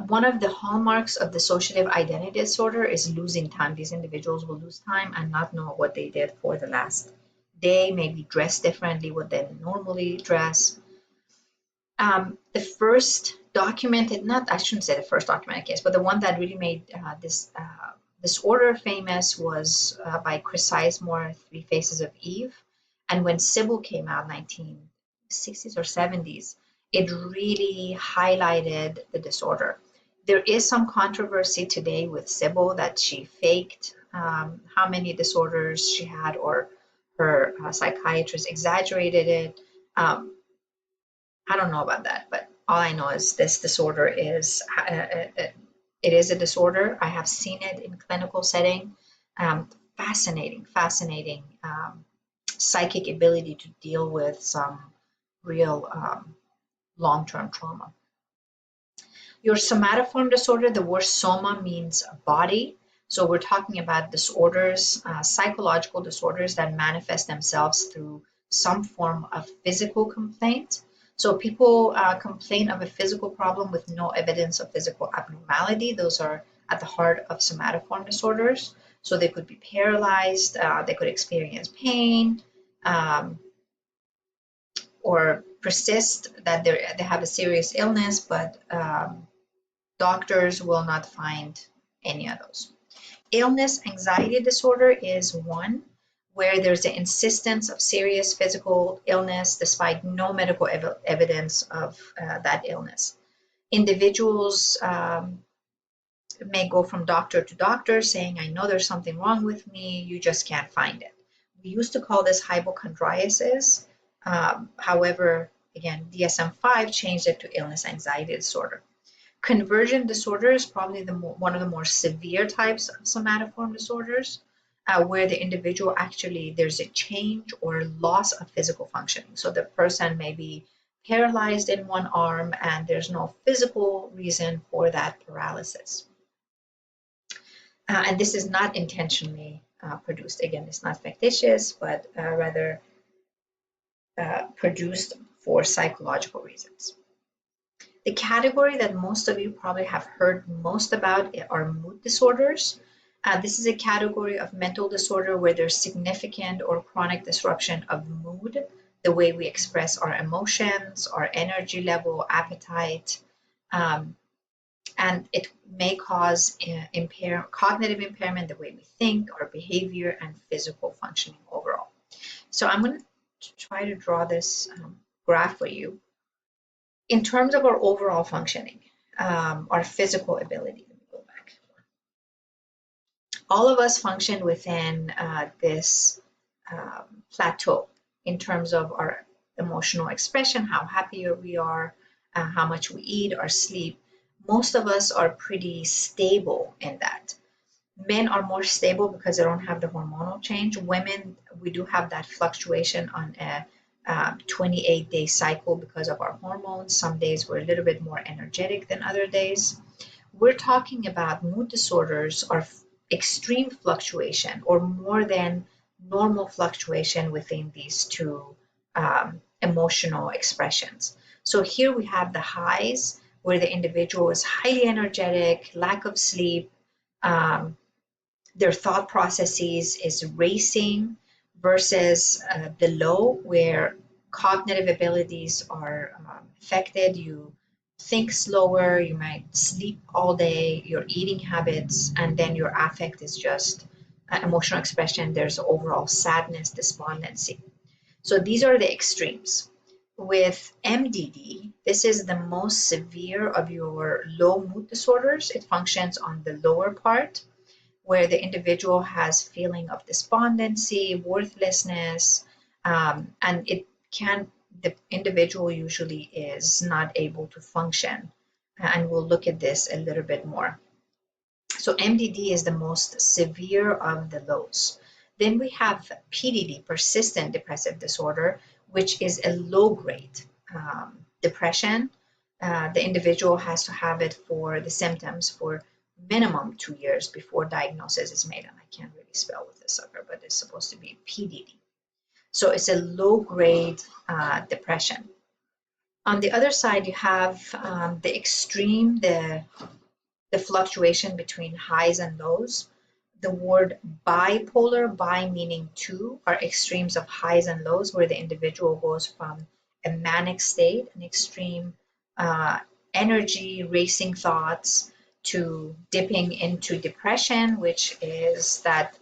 One of the hallmarks of dissociative identity disorder is losing time. These individuals will lose time and not know what they did for the last day, maybe dress differently what they normally dress. The first documented, I shouldn't say the first documented case, but the one that really made this disorder famous was by Chris Sizemore, Three Faces of Eve. And when Sybil came out, 1960s or 70s, it really highlighted the disorder. There is some controversy today with Sybil that she faked how many disorders she had, or her psychiatrist exaggerated it. I don't know about that, but all I know is this disorder is, it is a disorder. I have seen it in clinical setting. Fascinating psychic ability to deal with some real long-term trauma. Your somatoform disorder, the word soma means body. So we're talking about disorders, psychological disorders that manifest themselves through some form of physical complaint. So people complain of a physical problem with no evidence of physical abnormality. Those are at the heart of somatoform disorders. So they could be paralyzed, they could experience pain, or persist that they have a serious illness, but doctors will not find any of those. Illness anxiety disorder is one where there's an insistence of serious physical illness despite no medical evidence of that illness. Individuals may go from doctor to doctor saying, I know there's something wrong with me, you just can't find it. We used to call this hypochondriasis. However, again, DSM-5 changed it to illness anxiety disorder. Conversion disorder is probably one of the more severe types of somatoform disorders, where the individual actually, there's a change or loss of physical functioning. So the person may be paralyzed in one arm and there's no physical reason for that paralysis. And this is not intentionally produced. Again, it's not fictitious, but rather produced for psychological reasons. The category that most of you probably have heard most about are mood disorders. This is a category of mental disorder where there's significant or chronic disruption of mood, the way we express our emotions, our energy level, appetite, and it may cause cognitive impairment, the way we think, our behavior, and physical functioning overall. So I'm going to try to draw this graph for you. In terms of our overall functioning, our physical ability, let me go back. All of us function within this plateau in terms of our emotional expression, how happy we are, how much we eat, our sleep. Most of us are pretty stable in that. Men are more stable because they don't have the hormonal change. Women, we do have that fluctuation on a 28-day cycle because of our hormones. Some days we're a little bit more energetic than other days. We're talking about mood disorders are extreme fluctuation or more than normal fluctuation within these two emotional expressions. So here we have the highs where the individual is highly energetic, lack of sleep, um, their thought processes is racing, versus the low, where cognitive abilities are affected. You think slower, you might sleep all day, your eating habits, and then your affect is just emotional expression. There's overall sadness, despondency. So these are the extremes. With MDD, this is the most severe of your low mood disorders. It functions on the lower part, where the individual has feeling of despondency, worthlessness, and the individual usually is not able to function. And we'll look at this a little bit more. So MDD is the most severe of the lows. Then we have PDD, persistent depressive disorder, which is a low grade depression. The individual has to have it for the symptoms for minimum 2 years before diagnosis is made. And I can't really spell with this sucker, but it's supposed to be PDD. So it's a low grade depression. On the other side, you have the extreme, the fluctuation between highs and lows. The word bipolar, bi meaning two, are extremes of highs and lows, where the individual goes from a manic state, an extreme energy, racing thoughts, to dipping into depression, which is that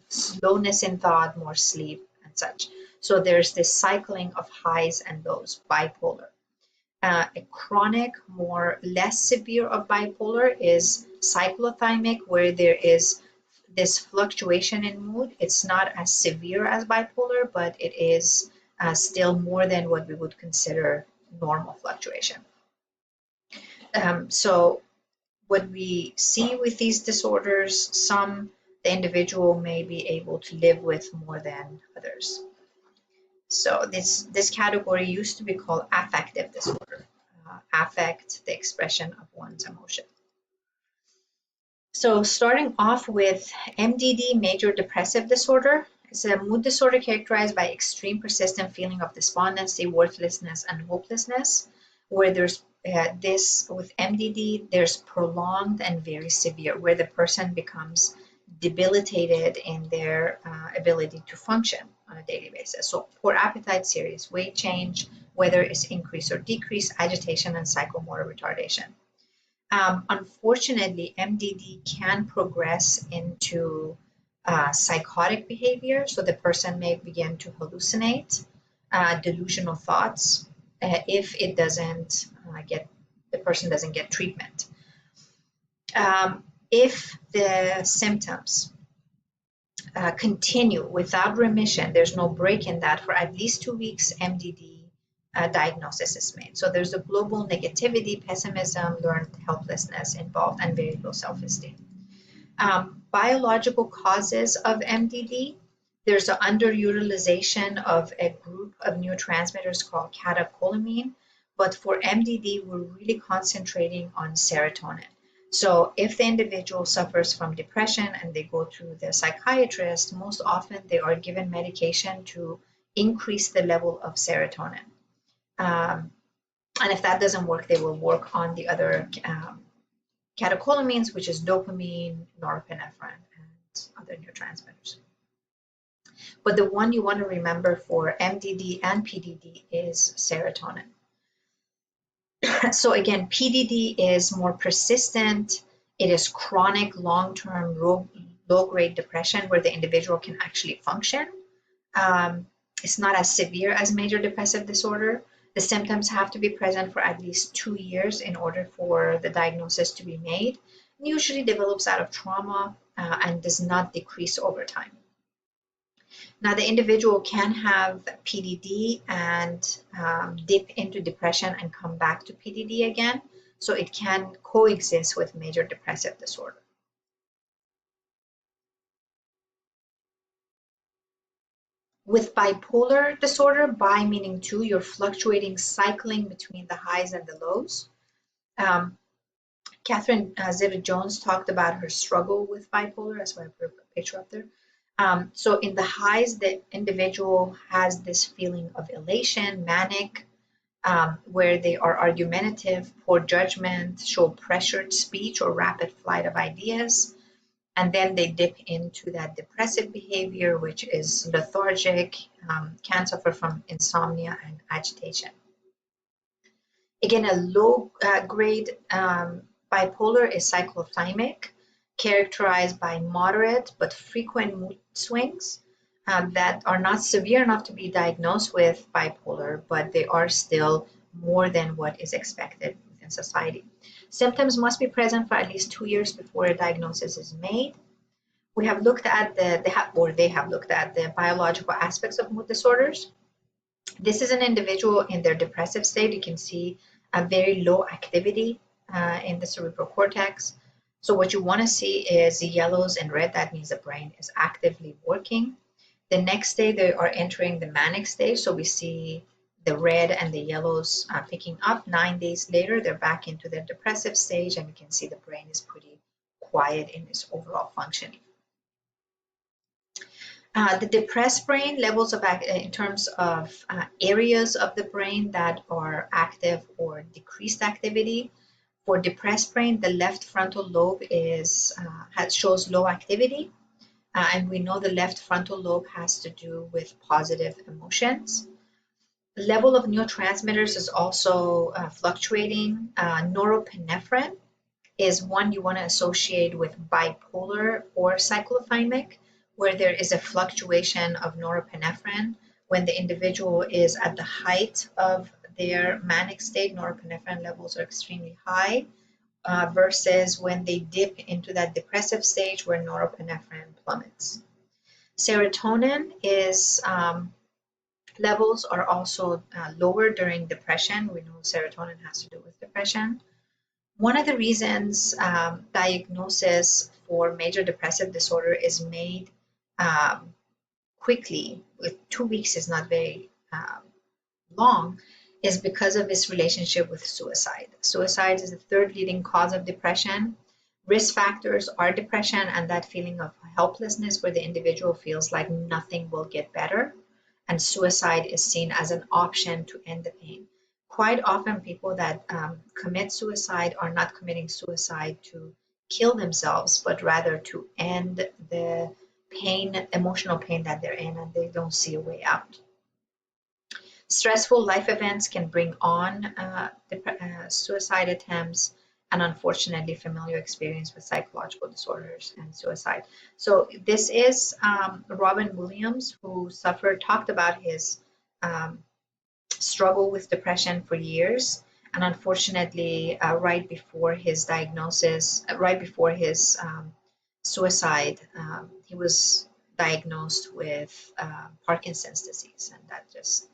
slowness in thought, more sleep, and such. So there's this cycling of highs and lows, bipolar. A chronic, less severe of bipolar is cyclothymic, where there is this fluctuation in mood. It's not as severe as bipolar, but it is still more than what we would consider normal fluctuation. So what we see with these disorders, the individual may be able to live with more than others. So this category used to be called affective disorder. Affect, the expression of one's emotion. So starting off with MDD, major depressive disorder, it's a mood disorder characterized by extreme persistent feeling of despondency, worthlessness, and hopelessness, where there's with MDD, there's prolonged and very severe, where the person becomes debilitated in their ability to function on a daily basis. So poor appetite, serious weight change, whether it's increase or decrease, agitation, and psychomotor retardation. Unfortunately, MDD can progress into psychotic behavior. So the person may begin to hallucinate, delusional thoughts, if it doesn't the person doesn't get treatment. If the symptoms continue without remission, there's no break in that, for at least 2 weeks, MDD diagnosis is made. So there's a global negativity, pessimism, learned helplessness involved, and very low self-esteem. Biological causes of MDD, there's an underutilization of a group of neurotransmitters called catecholamine, but for MDD, we're really concentrating on serotonin. So if the individual suffers from depression and they go to the psychiatrist, most often they are given medication to increase the level of serotonin. And if that doesn't work, they will work on the other catecholamines, which is dopamine, norepinephrine, and other neurotransmitters. But the one you want to remember for MDD and PDD is serotonin. So again, PDD is more persistent. It is chronic, long-term, low-grade depression where the individual can actually function. It's not as severe as major depressive disorder. The symptoms have to be present for at least 2 years in order for the diagnosis to be made. It usually develops out of trauma and does not decrease over time. Now, the individual can have PDD and dip into depression and come back to PDD again. So it can coexist with major depressive disorder. With bipolar disorder, bi meaning two, you're fluctuating, cycling between the highs and the lows. Catherine Zeta-Jones talked about her struggle with bipolar. That's why I put a picture up there. So in the highs, the individual has this feeling of elation, manic, where they are argumentative, poor judgment, show pressured speech or rapid flight of ideas. And then they dip into that depressive behavior, which is lethargic, can suffer from insomnia and agitation. Again, a low grade bipolar is cyclothymic, characterized by moderate but frequent mood swings that are not severe enough to be diagnosed with bipolar, but they are still more than what is expected within society. Symptoms must be present for at least 2 years before a diagnosis is made. We have looked at they have looked at the biological aspects of mood disorders. This is an individual in their depressive state. You can see a very low activity in the cerebral cortex. So what you want to see is the yellows and red. That means the brain is actively working. The next day they are entering the manic stage. So we see the red and the yellows picking up. 9 days later, they're back into their depressive stage, and you can see the brain is pretty quiet in its overall functioning. The depressed brain levels of in terms of areas of the brain that are active or decreased activity. For depressed brain, the left frontal lobe shows low activity, and we know the left frontal lobe has to do with positive emotions. The level of neurotransmitters is also fluctuating. Norepinephrine is one you want to associate with bipolar or cyclothymic, where there is a fluctuation of norepinephrine. When the individual is at the height of their manic state, norepinephrine levels are extremely high, versus when they dip into that depressive stage where norepinephrine plummets. Serotonin levels are also lower during depression. We know serotonin has to do with depression. One of the reasons diagnosis for major depressive disorder is made quickly, with 2 weeks is not very long, is because of its relationship with suicide. Suicide is the third leading cause of depression. Risk factors are depression and that feeling of helplessness where the individual feels like nothing will get better, and suicide is seen as an option to end the pain. Quite often people that commit suicide are not committing suicide to kill themselves, but rather to end the pain, emotional pain that they're in, and they don't see a way out. Stressful life events can bring on suicide attempts, and unfortunately familiar experience with psychological disorders and suicide. So this is Robin Williams, who talked about his struggle with depression for years, and unfortunately right before his diagnosis, right before his suicide, he was diagnosed with Parkinson's disease, and that just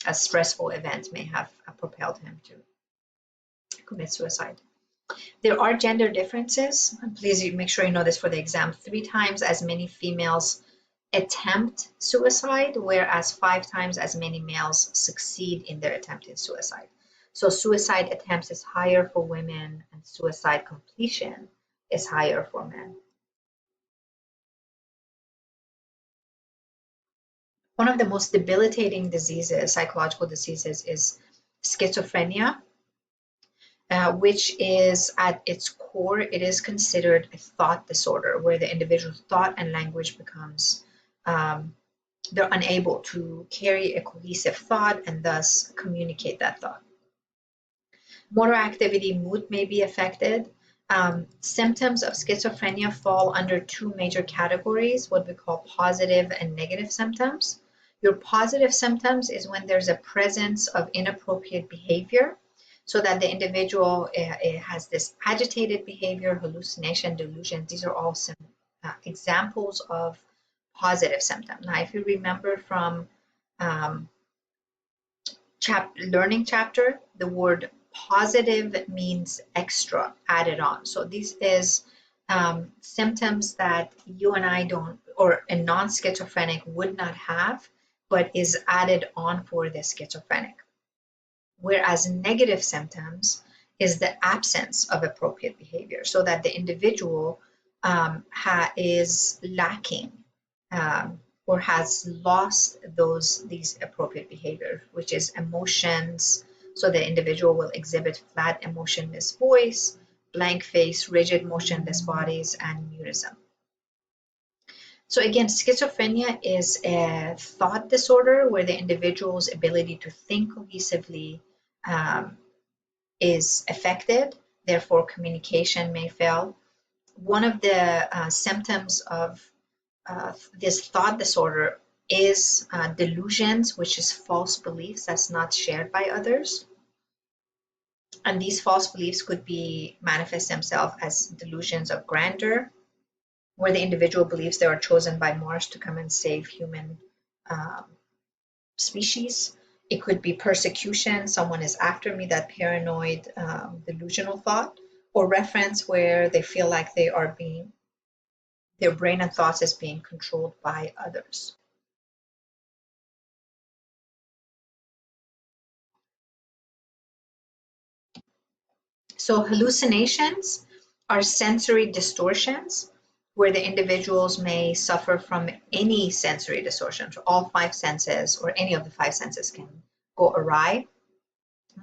a stressful event may have propelled him to commit suicide. There are gender differences. Please make sure you know this for the exam. 3 times as many females attempt suicide, whereas 5 times as many males succeed in their attempted suicide. So suicide attempts is higher for women, and suicide completion is higher for men. One of the most debilitating diseases, psychological diseases, is schizophrenia, which is at its core, it is considered a thought disorder where the individual's thought and language becomes, they're unable to carry a cohesive thought and thus communicate that thought. Motor activity, mood may be affected. Symptoms of schizophrenia fall under 2 major categories, what we call positive and negative symptoms. Your positive symptoms is when there's a presence of inappropriate behavior, so that the individual has this agitated behavior, hallucination, delusion. These are all some examples of positive symptoms. Now, if you remember from learning chapter, the word positive means extra, added on. So this is symptoms that you and I don't, or a non-schizophrenic would not have, but is added on for the schizophrenic. Whereas negative symptoms is the absence of appropriate behavior, so that the individual is lacking or has lost these appropriate behavior, which is emotions. So the individual will exhibit flat, emotionless voice, blank face, rigid, motionless bodies, and mutism. So again, schizophrenia is a thought disorder where the individual's ability to think cohesively is affected. Therefore, communication may fail. One of the symptoms of this thought disorder is delusions, which is false beliefs that's not shared by others. And these false beliefs could be manifest themselves as delusions of grandeur, where the individual believes they are chosen by Mars to come and save human um, species. It could be persecution, someone is after me, that paranoid delusional thought, or reference where they feel like their brain and thoughts is being controlled by others. So hallucinations are sensory distortions where the individuals may suffer from any sensory distortion. So all five senses or any of the five senses can go awry.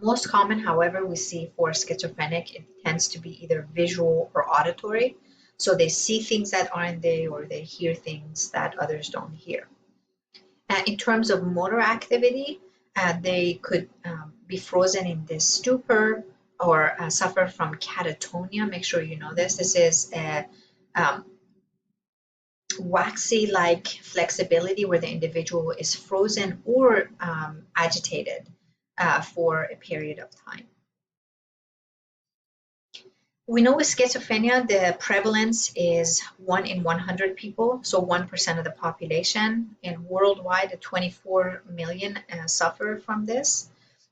Most common, however, we see for schizophrenic, it tends to be either visual or auditory. So they see things that aren't there, or they hear things that others don't hear. In terms of motor activity, they could be frozen in this stupor or suffer from catatonia. Make sure you know this. This is a waxy-like flexibility where the individual is frozen or agitated for a period of time. We know with schizophrenia, the prevalence is 1 in 100 people, so 1% of the population. And worldwide, 24 million suffer from this.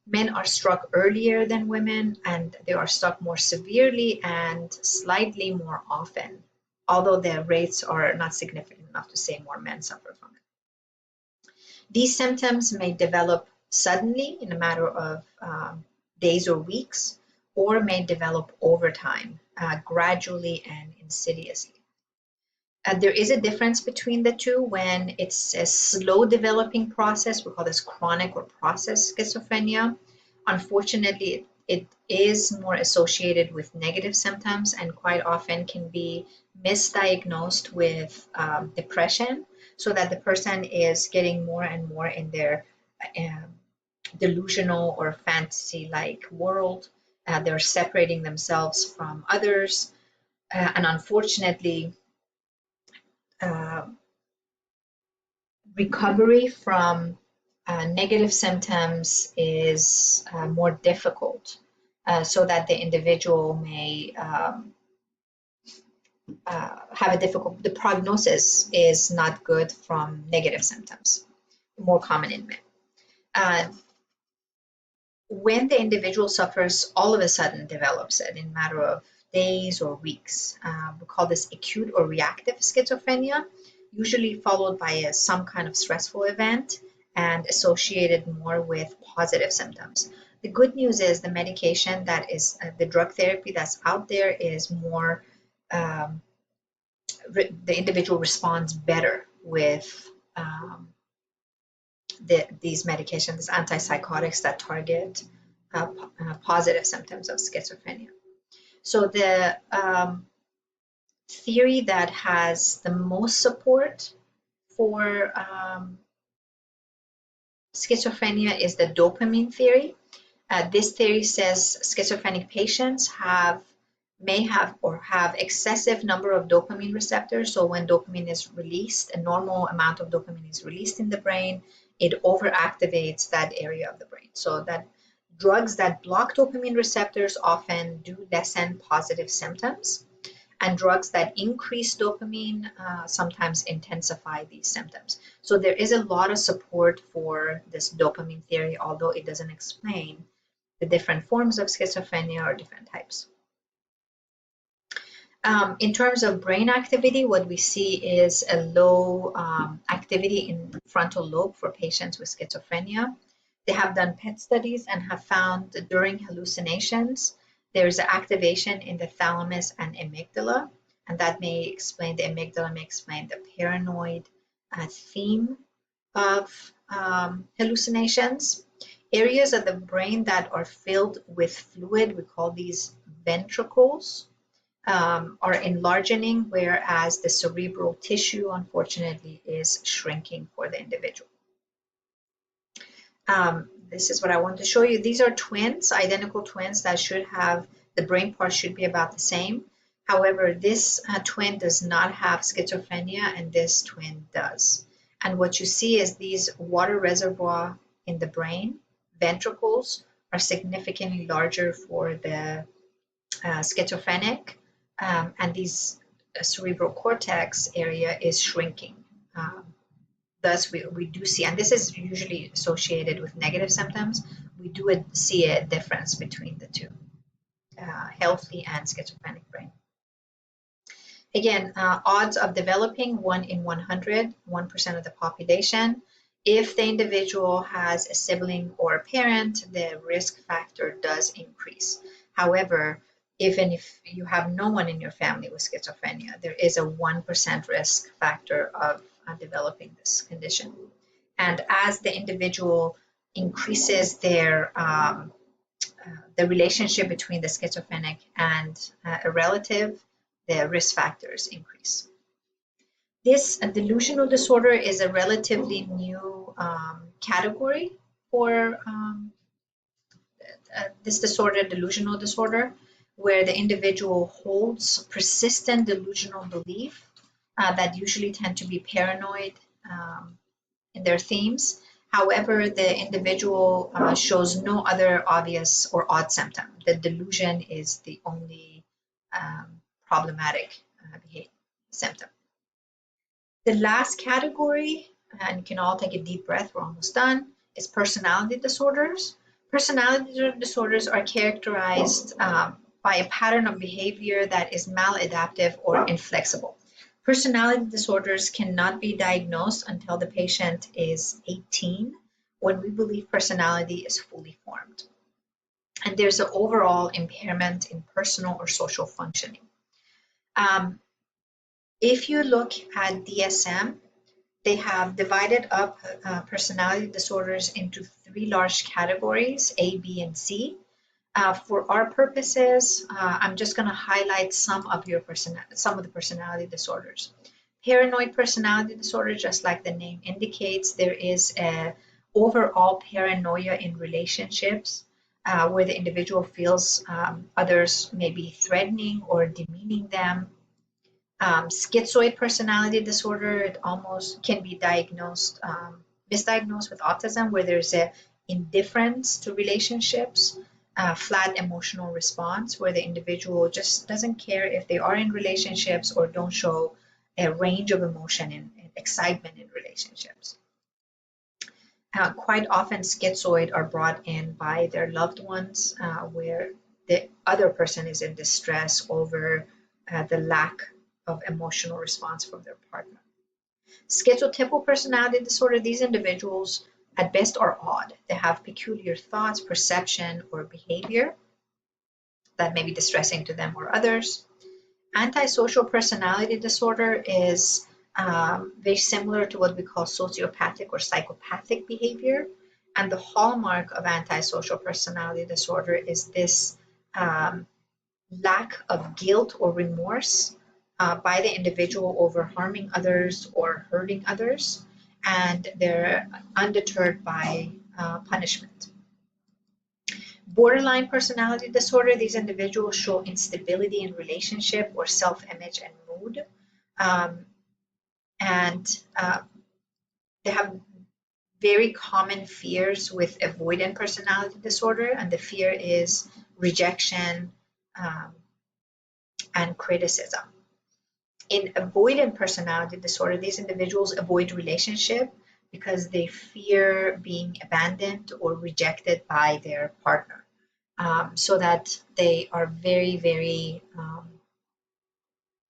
Men are struck earlier than women, and they are struck more severely and slightly more often, although the rates are not significant enough to say more men suffer from it. These symptoms may develop suddenly in a matter of days or weeks, or may develop over time, gradually and insidiously. There is a difference between the two. When it's a slow developing process, we call this chronic or process schizophrenia. Unfortunately, it is more associated with negative symptoms and quite often can be misdiagnosed with depression, so that the person is getting more and more in their delusional or fantasy-like world. They're separating themselves from others. And unfortunately, recovery from negative symptoms is more difficult, so that the individual may have a the prognosis is not good from negative symptoms, more common in men. When the individual suffers, all of a sudden develops it in a matter of days or weeks. We call this acute or reactive schizophrenia, usually followed by some kind of stressful event and associated more with positive symptoms. The good news is the medication that is the drug therapy that's out there is more, the individual responds better with these medications, antipsychotics that target positive symptoms of schizophrenia. So the theory that has the most support for schizophrenia is the dopamine theory. This theory says schizophrenic patients may have excessive number of dopamine receptors. So when dopamine is released, a normal amount of dopamine is released in the brain, it overactivates that area of the brain. So that drugs that block dopamine receptors often do lessen positive symptoms, and drugs that increase dopamine sometimes intensify these symptoms. So there is a lot of support for this dopamine theory, although it doesn't explain the different forms of schizophrenia or different types. In terms of brain activity, what we see is a low activity in the frontal lobe for patients with schizophrenia. They have done PET studies and have found that during hallucinations, there's activation in the thalamus and amygdala, and that may explain, the amygdala may explain the paranoid theme of hallucinations. Areas of the brain that are filled with fluid, we call these ventricles, are enlarging, whereas the cerebral tissue, unfortunately, is shrinking for the individual. This is what I want to show you. These are twins, identical twins that should have, the brain parts should be about the same. However, this twin does not have schizophrenia and this twin does. And what you see is these water reservoir in the brain, ventricles, are significantly larger for the schizophrenic, and these cerebral cortex area is shrinking. Thus, we do see, and this is usually associated with negative symptoms, we do see a difference between the two, healthy and schizophrenic brain. Again, odds of developing 1 in 100, 1% of the population. If the individual has a sibling or a parent, the risk factor does increase. However, even if you have no one in your family with schizophrenia, there is a 1% risk factor of developing this condition. And as the individual increases their the relationship between the schizophrenic and a relative, the risk factors increase. This delusional disorder is a relatively new category for this disorder, delusional disorder, where the individual holds persistent delusional belief that usually tend to be paranoid in their themes. However, the individual shows no other obvious or odd symptom. The delusion is the only problematic behavior symptom. The last category, and you can all take a deep breath, we're almost done, is personality disorders. Personality disorders are characterized by a pattern of behavior that is maladaptive or inflexible. Personality disorders cannot be diagnosed until the patient is 18, when we believe personality is fully formed. And there's an overall impairment in personal or social functioning. If you look at DSM, they have divided up personality disorders into 3 large categories, A, B, and C. For our purposes, I'm just going to highlight some of the personality disorders. Paranoid personality disorder, just like the name indicates, there is an overall paranoia in relationships where the individual feels others may be threatening or demeaning them. Schizoid personality disorder, it almost can be diagnosed, misdiagnosed with autism, where there's a indifference to relationships, flat emotional response, where the individual just doesn't care if they are in relationships or don't show a range of emotion and excitement in relationships. Quite often, schizoid are brought in by their loved ones, where the other person is in distress over the lack of emotional response from their partner. Schizotypal personality disorder, these individuals at best are odd. They have peculiar thoughts, perception, or behavior that may be distressing to them or others. Antisocial personality disorder is very similar to what we call sociopathic or psychopathic behavior. And the hallmark of antisocial personality disorder is this lack of guilt or remorse by the individual over harming others or hurting others, and they're undeterred by punishment. Borderline personality disorder, these individuals show instability in relationship or self-image and mood, and they have very common fears with avoidant personality disorder, and the fear is rejection and criticism. In avoidant personality disorder, these individuals avoid relationship because they fear being abandoned or rejected by their partner, so that they are very, very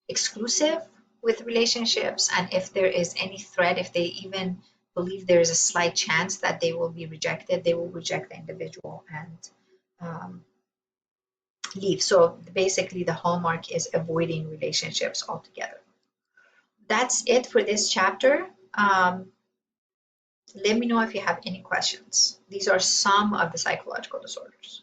exclusive with relationships. And if there is any threat, if they even believe there is a slight chance that they will be rejected, they will reject the individual and leave. So basically the hallmark is avoiding relationships altogether. That's it for this chapter. Um, Let me know if you have any questions. These are some of the psychological disorders.